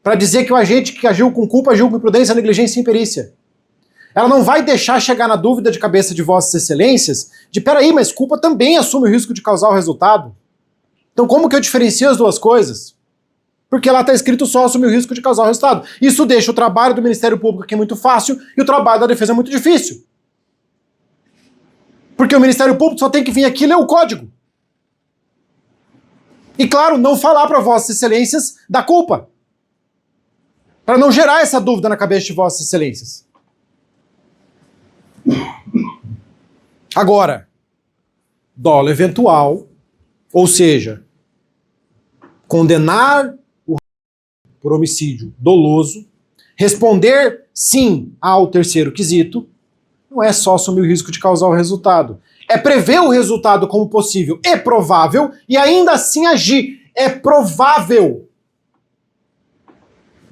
para dizer que o agente que agiu com culpa agiu com imprudência, negligência e imperícia. Ela não vai deixar chegar na dúvida de cabeça de Vossas Excelências de, peraí, mas culpa também assume o risco de causar o resultado. Então como que eu diferencio as duas coisas? Porque lá está escrito só assumir o risco de causar o resultado. Isso deixa o trabalho do Ministério Público aqui muito fácil e o trabalho da defesa muito difícil. Porque o Ministério Público só tem que vir aqui e ler o código. E claro, não falar para Vossas Excelências da culpa. Para não gerar essa dúvida na cabeça de Vossas Excelências. Agora, dolo eventual, ou seja, condenar o por homicídio doloso, responder sim ao terceiro quesito, não é só assumir o risco de causar o resultado. É prever o resultado como possível e provável e ainda assim agir. É provável.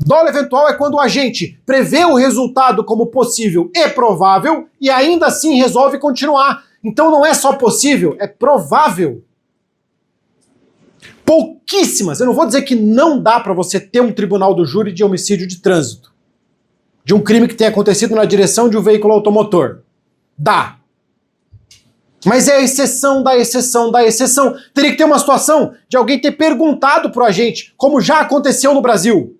Dolo eventual é quando o agente prevê o resultado como possível e provável e ainda assim resolve continuar. Então não é só possível, é provável. Pouquíssimas, eu não vou dizer que não dá para você ter um tribunal do júri de homicídio de trânsito, de um crime que tenha acontecido na direção de um veículo automotor. Dá. Mas é a exceção da exceção da exceção. Teria que ter uma situação de alguém ter perguntado pro agente, como já aconteceu no Brasil.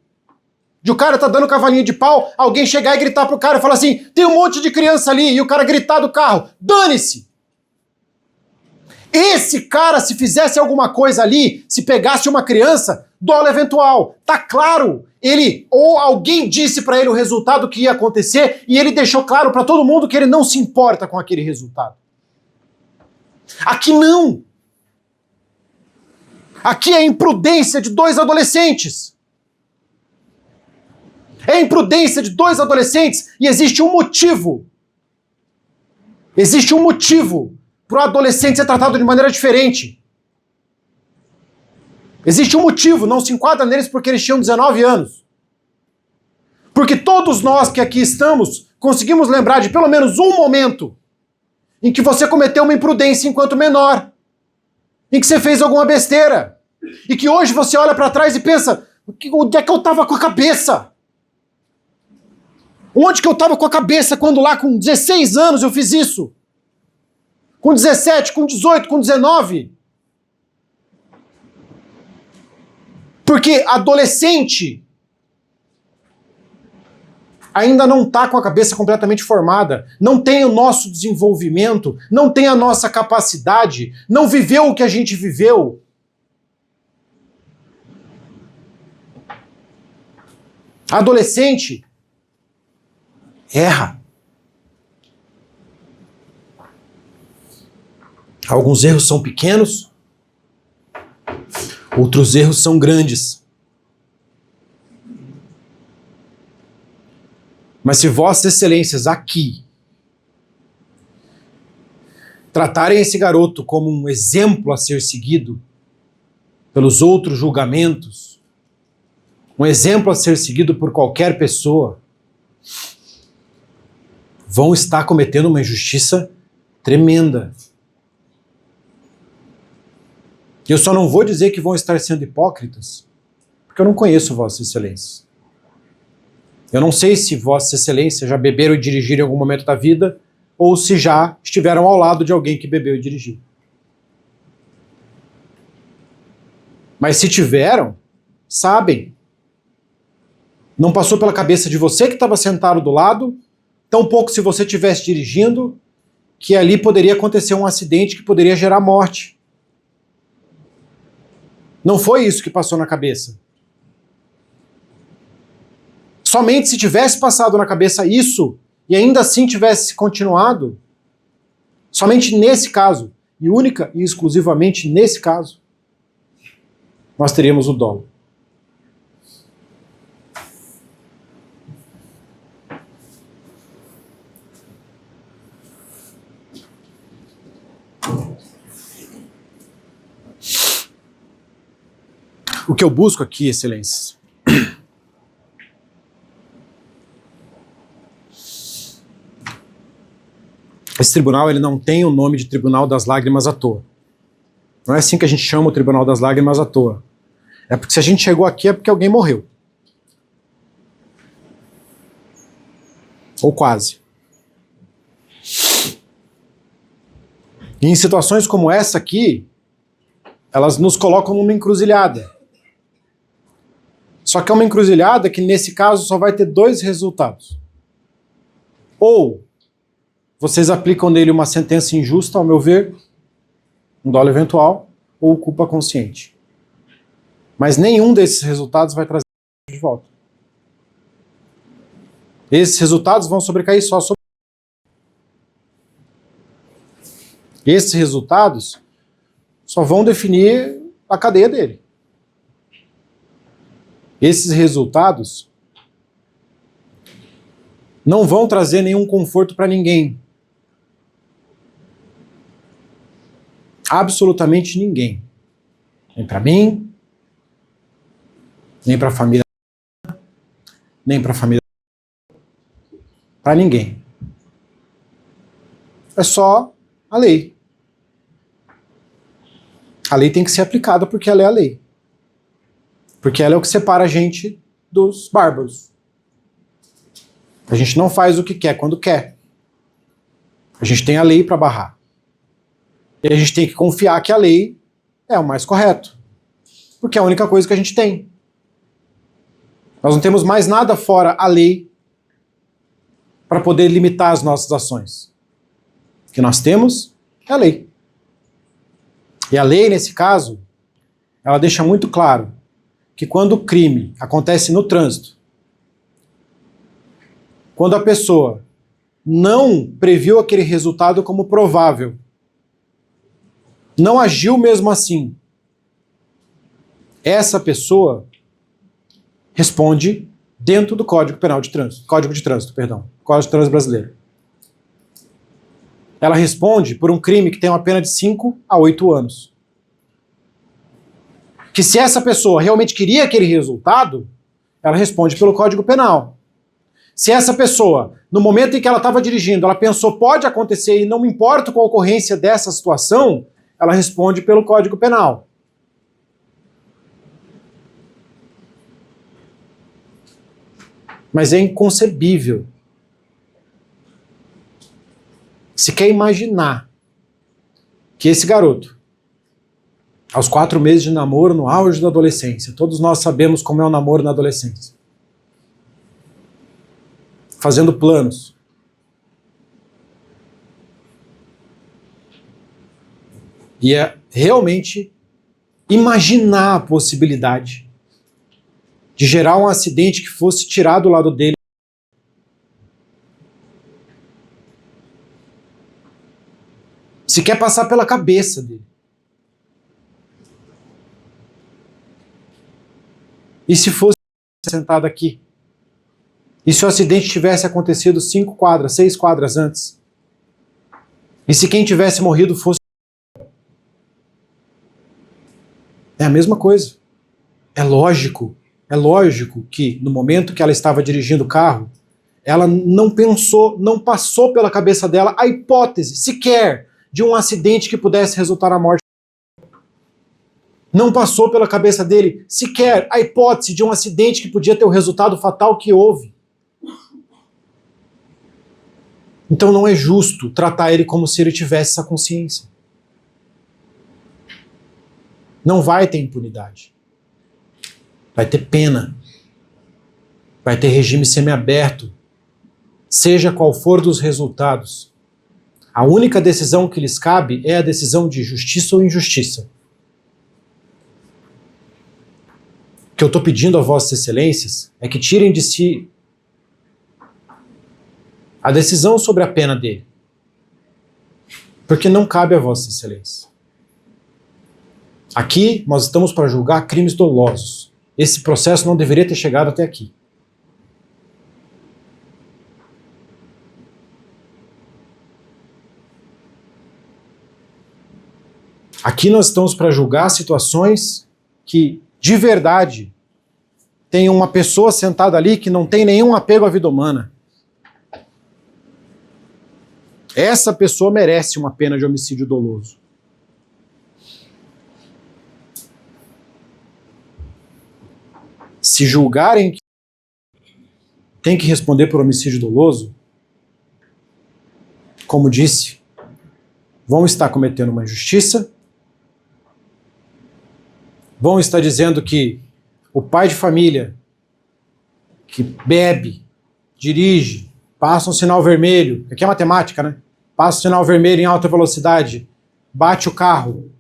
De o cara tá dando cavalinho de pau, alguém chegar e gritar pro cara e falar assim, tem um monte de criança ali, e o cara gritar do carro, dane-se! Esse cara, se fizesse alguma coisa ali, se pegasse uma criança, dolo eventual, tá claro, ele, ou alguém disse pra ele o resultado que ia acontecer, e ele deixou claro pra todo mundo que ele não se importa com aquele resultado. Aqui não! Aqui é a imprudência de dois adolescentes. É a imprudência de dois adolescentes e existe um motivo. Existe um motivo para o adolescente ser tratado de maneira diferente. Existe um motivo, não se enquadra neles porque eles tinham 19 anos. Porque todos nós que aqui estamos conseguimos lembrar de pelo menos um momento em que você cometeu uma imprudência enquanto menor, em que você fez alguma besteira, e que hoje você olha para trás e pensa, onde é que eu estava com a cabeça? Onde que eu estava com a cabeça quando lá com 16 anos eu fiz isso? Com 17, com 18, com 19? Porque adolescente ainda não está com a cabeça completamente formada, não tem o nosso desenvolvimento, não tem a nossa capacidade, não viveu o que a gente viveu. Adolescente erra. Alguns erros são pequenos, outros erros são grandes. Mas se Vossas Excelências aqui tratarem esse garoto como um exemplo a ser seguido pelos outros julgamentos, um exemplo a ser seguido por qualquer pessoa, vão estar cometendo uma injustiça tremenda. Eu só não vou dizer que vão estar sendo hipócritas, porque eu não conheço Vossas Excelências. Eu não sei se Vossa Excelência já beberam e dirigiram em algum momento da vida, ou se já estiveram ao lado de alguém que bebeu e dirigiu. Mas se tiveram, sabem. Não passou pela cabeça de você que estava sentado do lado, tampouco se você estivesse dirigindo, que ali poderia acontecer um acidente que poderia gerar morte. Não foi isso que passou na cabeça. Somente se tivesse passado na cabeça isso, e ainda assim tivesse continuado, somente nesse caso, e única e exclusivamente nesse caso, nós teríamos o dolo. O que eu busco aqui, excelências, esse tribunal ele não tem o nome de Tribunal das Lágrimas à toa. Não é assim que a gente chama o Tribunal das Lágrimas à toa. É porque se a gente chegou aqui é porque alguém morreu. Ou quase. E em situações como essa aqui, elas nos colocam numa encruzilhada. Só que é uma encruzilhada que, nesse caso, só vai ter dois resultados. Ou vocês aplicam nele uma sentença injusta, ao meu ver, um dolo eventual, ou culpa consciente. Mas nenhum desses resultados vai trazer de volta. Esses resultados vão sobrecair só sobre... Esses resultados só vão definir a cadeia dele. Esses resultados não vão trazer nenhum conforto para ninguém. Absolutamente ninguém. Nem para mim, nem para a família, nem para a família, para ninguém. É só a lei. A lei tem que ser aplicada porque ela é a lei. Porque ela é o que separa a gente dos bárbaros. A gente não faz o que quer quando quer. A gente tem a lei para barrar. E a gente tem que confiar que a lei é o mais correto. Porque é a única coisa que a gente tem. Nós não temos mais nada fora a lei para poder limitar as nossas ações. O que nós temos é a lei. E a lei, nesse caso, ela deixa muito claro que quando o crime acontece no trânsito, quando a pessoa não previu aquele resultado como provável, não agiu mesmo assim, essa pessoa responde dentro do Código Penal de Trânsito, Código de Trânsito brasileiro. Ela responde por um crime que tem uma pena de 5 a 8 anos. Que se essa pessoa realmente queria aquele resultado, ela responde pelo Código Penal. Se essa pessoa, no momento em que ela estava dirigindo, ela pensou, pode acontecer e não me importa com a ocorrência dessa situação, ela responde pelo Código Penal. Mas é inconcebível. Se quer imaginar que esse garoto, aos 4 meses de namoro, no auge da adolescência, todos nós sabemos como é o namoro na adolescência, fazendo planos, e é realmente imaginar a possibilidade de gerar um acidente que fosse tirar do lado dele. Se quer passar pela cabeça dele. E se fosse sentado aqui? E se o acidente tivesse acontecido 5 quadras, 6 quadras antes? E se quem tivesse morrido fosse... É a mesma coisa. É lógico que no momento que ela estava dirigindo o carro, ela não pensou, não passou pela cabeça dela a hipótese sequer de um acidente que pudesse resultar na morte. Não passou pela cabeça dele sequer a hipótese de um acidente que podia ter o resultado fatal que houve. Então não é justo tratar ele como se ele tivesse essa consciência. Não vai ter impunidade. Vai ter pena. Vai ter regime semiaberto. Seja qual for dos resultados. A única decisão que lhes cabe é a decisão de justiça ou injustiça. O que eu estou pedindo a vossas excelências é que tirem de si a decisão sobre a pena dele. Porque não cabe a vossas excelências. Aqui nós estamos para julgar crimes dolosos. Esse processo não deveria ter chegado até aqui. Aqui nós estamos para julgar situações que, de verdade, tem uma pessoa sentada ali que não tem nenhum apego à vida humana. Essa pessoa merece uma pena de homicídio doloso. Se julgarem que tem que responder por homicídio doloso, como disse, vão estar cometendo uma injustiça, vão estar dizendo que o pai de família que bebe, dirige, passa um sinal vermelho, aqui é matemática, né? Passa um sinal vermelho em alta velocidade, bate o carro,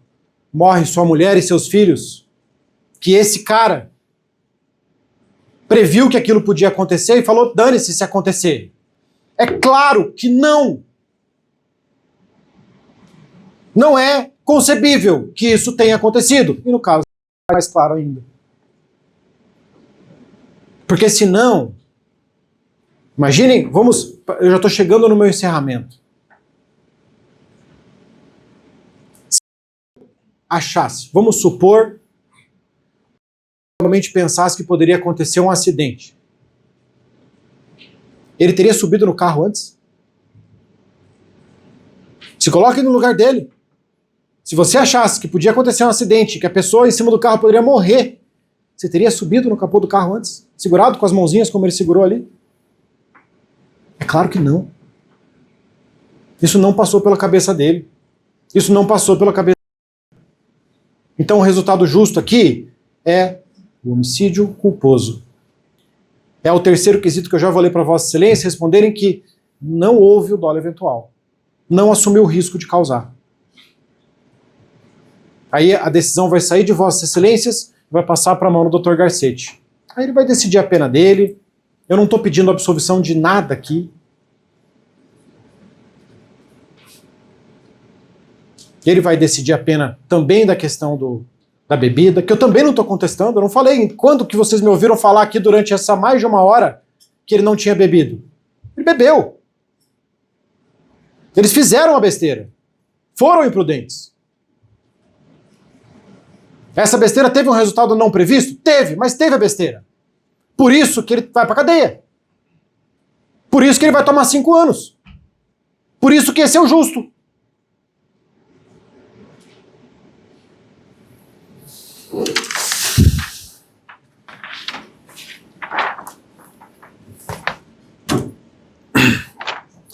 morre sua mulher e seus filhos, que esse cara previu que aquilo podia acontecer e falou, dane-se se acontecer. É claro que não. Não é concebível que isso tenha acontecido. E no caso, é mais claro ainda. Porque senão, imaginem, eu já estou chegando no meu encerramento. Se achasse, vamos supor, realmente pensasse que poderia acontecer um acidente. Ele teria subido no carro antes? Se coloque no lugar dele. Se você achasse que podia acontecer um acidente, que a pessoa em cima do carro poderia morrer, você teria subido no capô do carro antes? Segurado com as mãozinhas como ele segurou ali? É claro que não. Isso não passou pela cabeça dele. Isso não passou pela cabeça. Então o resultado justo aqui é o homicídio culposo. É o terceiro quesito que eu já vou ler para Vossa Excelência responderem que não houve o dolo eventual. Não assumiu o risco de causar. Aí a decisão vai sair de Vossas Excelências e vai passar para a mão do Dr. Garcetti. Aí ele vai decidir a pena dele. Eu não estou pedindo absolvição de nada aqui. Ele vai decidir a pena também da questão da bebida, que eu também não estou contestando. Eu não falei quando que vocês me ouviram falar aqui durante essa mais de uma hora que ele não tinha bebido. Ele bebeu. Eles fizeram a besteira. Foram imprudentes. Essa besteira teve um resultado não previsto? Teve, mas teve a besteira. Por isso que ele vai pra cadeia. Por isso que ele vai tomar 5 anos. Por isso que esse é o justo.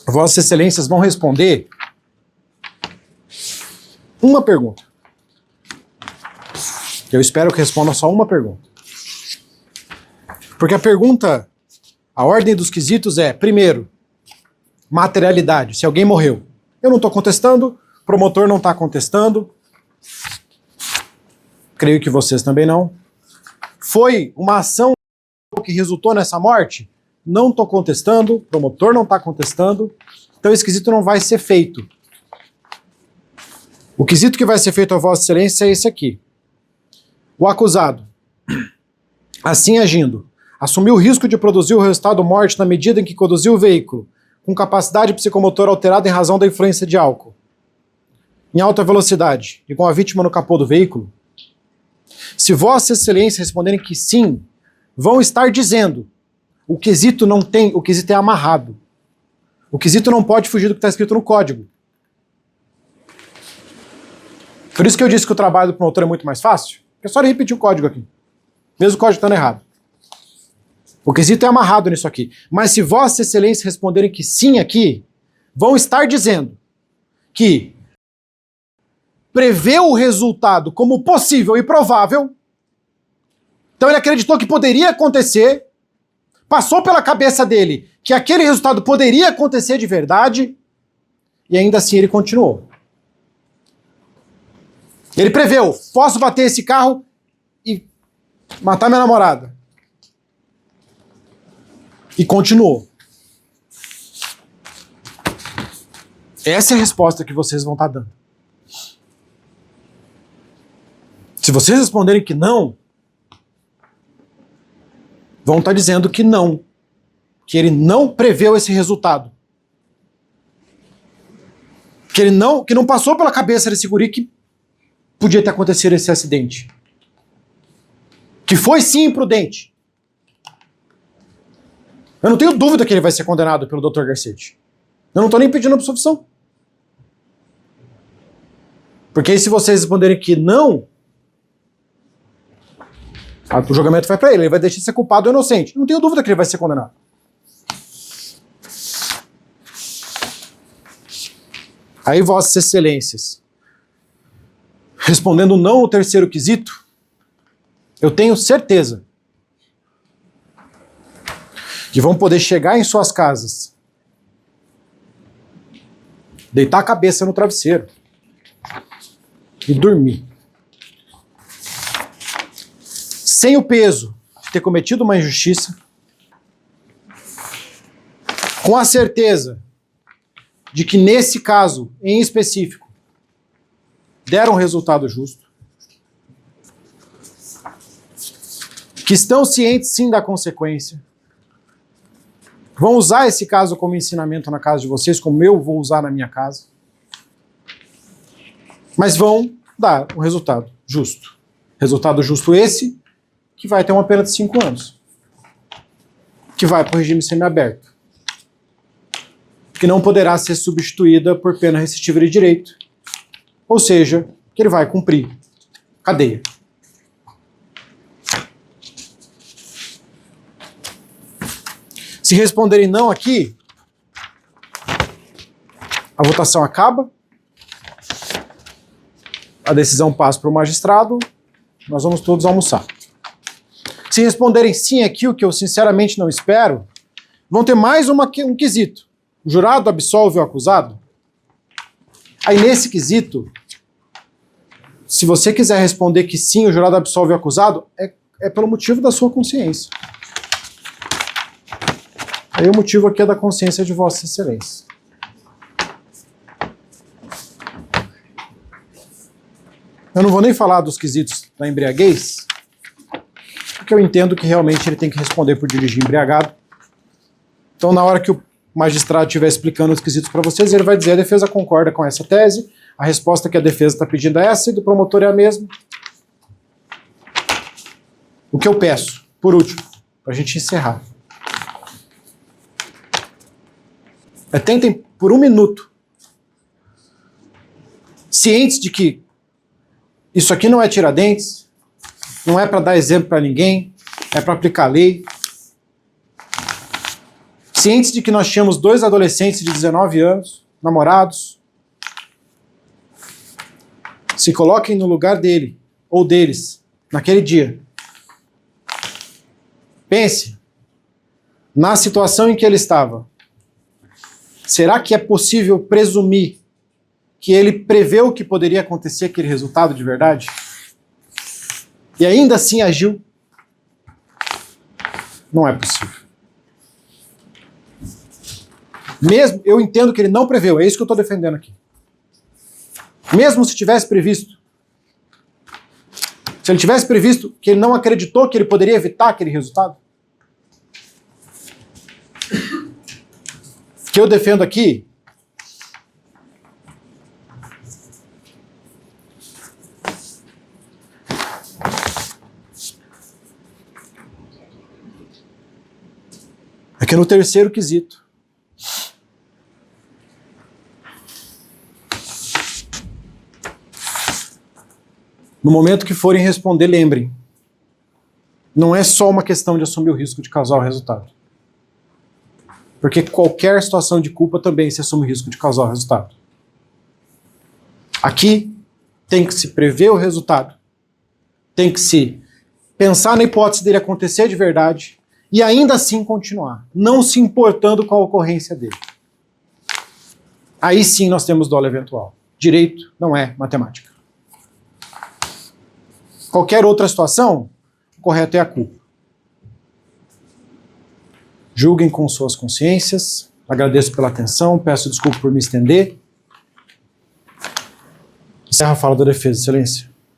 Vossas Excelências vão responder uma pergunta. Eu espero que respondam só uma pergunta. Porque a ordem dos quesitos é, primeiro, materialidade, se alguém morreu. Eu não estou contestando, o promotor não está contestando, creio que vocês também não. Foi uma ação que resultou nessa morte? Não estou contestando, o promotor não está contestando, então esse quesito não vai ser feito. O quesito que vai ser feito a Vossa Excelência é esse aqui. O acusado, assim agindo, assumiu o risco de produzir o resultado morte na medida em que conduziu o veículo, com capacidade psicomotora alterada em razão da influência de álcool, em alta velocidade e com a vítima no capô do veículo? Se Vossas Excelências responderem que sim, vão estar dizendo o quesito não tem, o quesito é amarrado. O quesito não pode fugir do que está escrito no código. Por isso que eu disse que o trabalho do promotor é muito mais fácil. É só ele repetir o código aqui. Mesmo o código estando errado. O quesito é amarrado nisso aqui. Mas se Vossas Excelências responderem que sim aqui, vão estar dizendo que preveu o resultado como possível e provável, então ele acreditou que poderia acontecer, passou pela cabeça dele que aquele resultado poderia acontecer de verdade, e ainda assim ele continuou. Ele preveu, posso bater esse carro e matar minha namorada. E continuou. Essa é a resposta que vocês vão estar dando. Se vocês responderem que não, vão estar dizendo que não, que ele não preveu esse resultado. Que não passou pela cabeça desse guri que podia ter acontecido esse acidente. Que foi sim imprudente. Eu não tenho dúvida que ele vai ser condenado pelo Dr. Garcetti. Eu não estou nem pedindo absolvição. Porque aí se vocês responderem que não, o julgamento vai para ele vai deixar de ser culpado ou inocente. Eu não tenho dúvida que ele vai ser condenado. Aí, vossas excelências, respondendo não ao terceiro quesito, eu tenho certeza que vão poder chegar em suas casas, deitar a cabeça no travesseiro e dormir. Sem o peso de ter cometido uma injustiça, com a certeza de que nesse caso, em específico, deram um resultado justo, que estão cientes sim da consequência, vão usar esse caso como ensinamento na casa de vocês, como eu vou usar na minha casa, mas vão dar um resultado justo. Resultado justo esse, que vai ter uma pena de 5 anos, que vai para o regime semiaberto, que não poderá ser substituída por pena restritiva de direito, ou seja, que ele vai cumprir cadeia. Se responderem não aqui, a votação acaba, a decisão passa para o magistrado, nós vamos todos almoçar. Se responderem sim aqui, o que eu sinceramente não espero, vão ter mais um quesito. O jurado absolve o acusado? Aí nesse quesito, se você quiser responder que sim, o jurado absolve o acusado, é pelo motivo da sua consciência. Aí o motivo aqui é da consciência de Vossa Excelência. Eu não vou nem falar dos quesitos da embriaguez, porque eu entendo que realmente ele tem que responder por dirigir embriagado. Então, na hora que o magistrado estiver explicando os quesitos para vocês, ele vai dizer: a defesa concorda com essa tese, a resposta que a defesa está pedindo é essa e do promotor é a mesma. O que eu peço, por último, para a gente encerrar, tentem por 1 minuto, cientes de que isso aqui não é Tiradentes, não é para dar exemplo para ninguém, é para aplicar a lei. Cientes de que nós tínhamos 2 adolescentes de 19 anos, namorados. Se coloquem no lugar dele, ou deles, naquele dia. Pense na situação em que ele estava. Será que é possível presumir que ele preveu que poderia acontecer aquele resultado de verdade? E ainda assim agiu? Não é possível. Mesmo, eu entendo que ele não preveu, é isso que eu estou defendendo aqui. Mesmo se tivesse previsto, se ele tivesse previsto que ele não acreditou que ele poderia evitar aquele resultado, o que eu defendo aqui é que no terceiro quesito, no momento que forem responder, lembrem, não é só uma questão de assumir o risco de causar o resultado. Porque qualquer situação de culpa também se assume o risco de causar o resultado. Aqui tem que se prever o resultado, tem que se pensar na hipótese dele acontecer de verdade e ainda assim continuar, não se importando com a ocorrência dele. Aí sim nós temos dolo eventual. Direito não é matemática. Qualquer outra situação, o correto é a culpa. Julguem com suas consciências. Agradeço pela atenção, peço desculpa por me estender. Encerra a fala da defesa, excelência.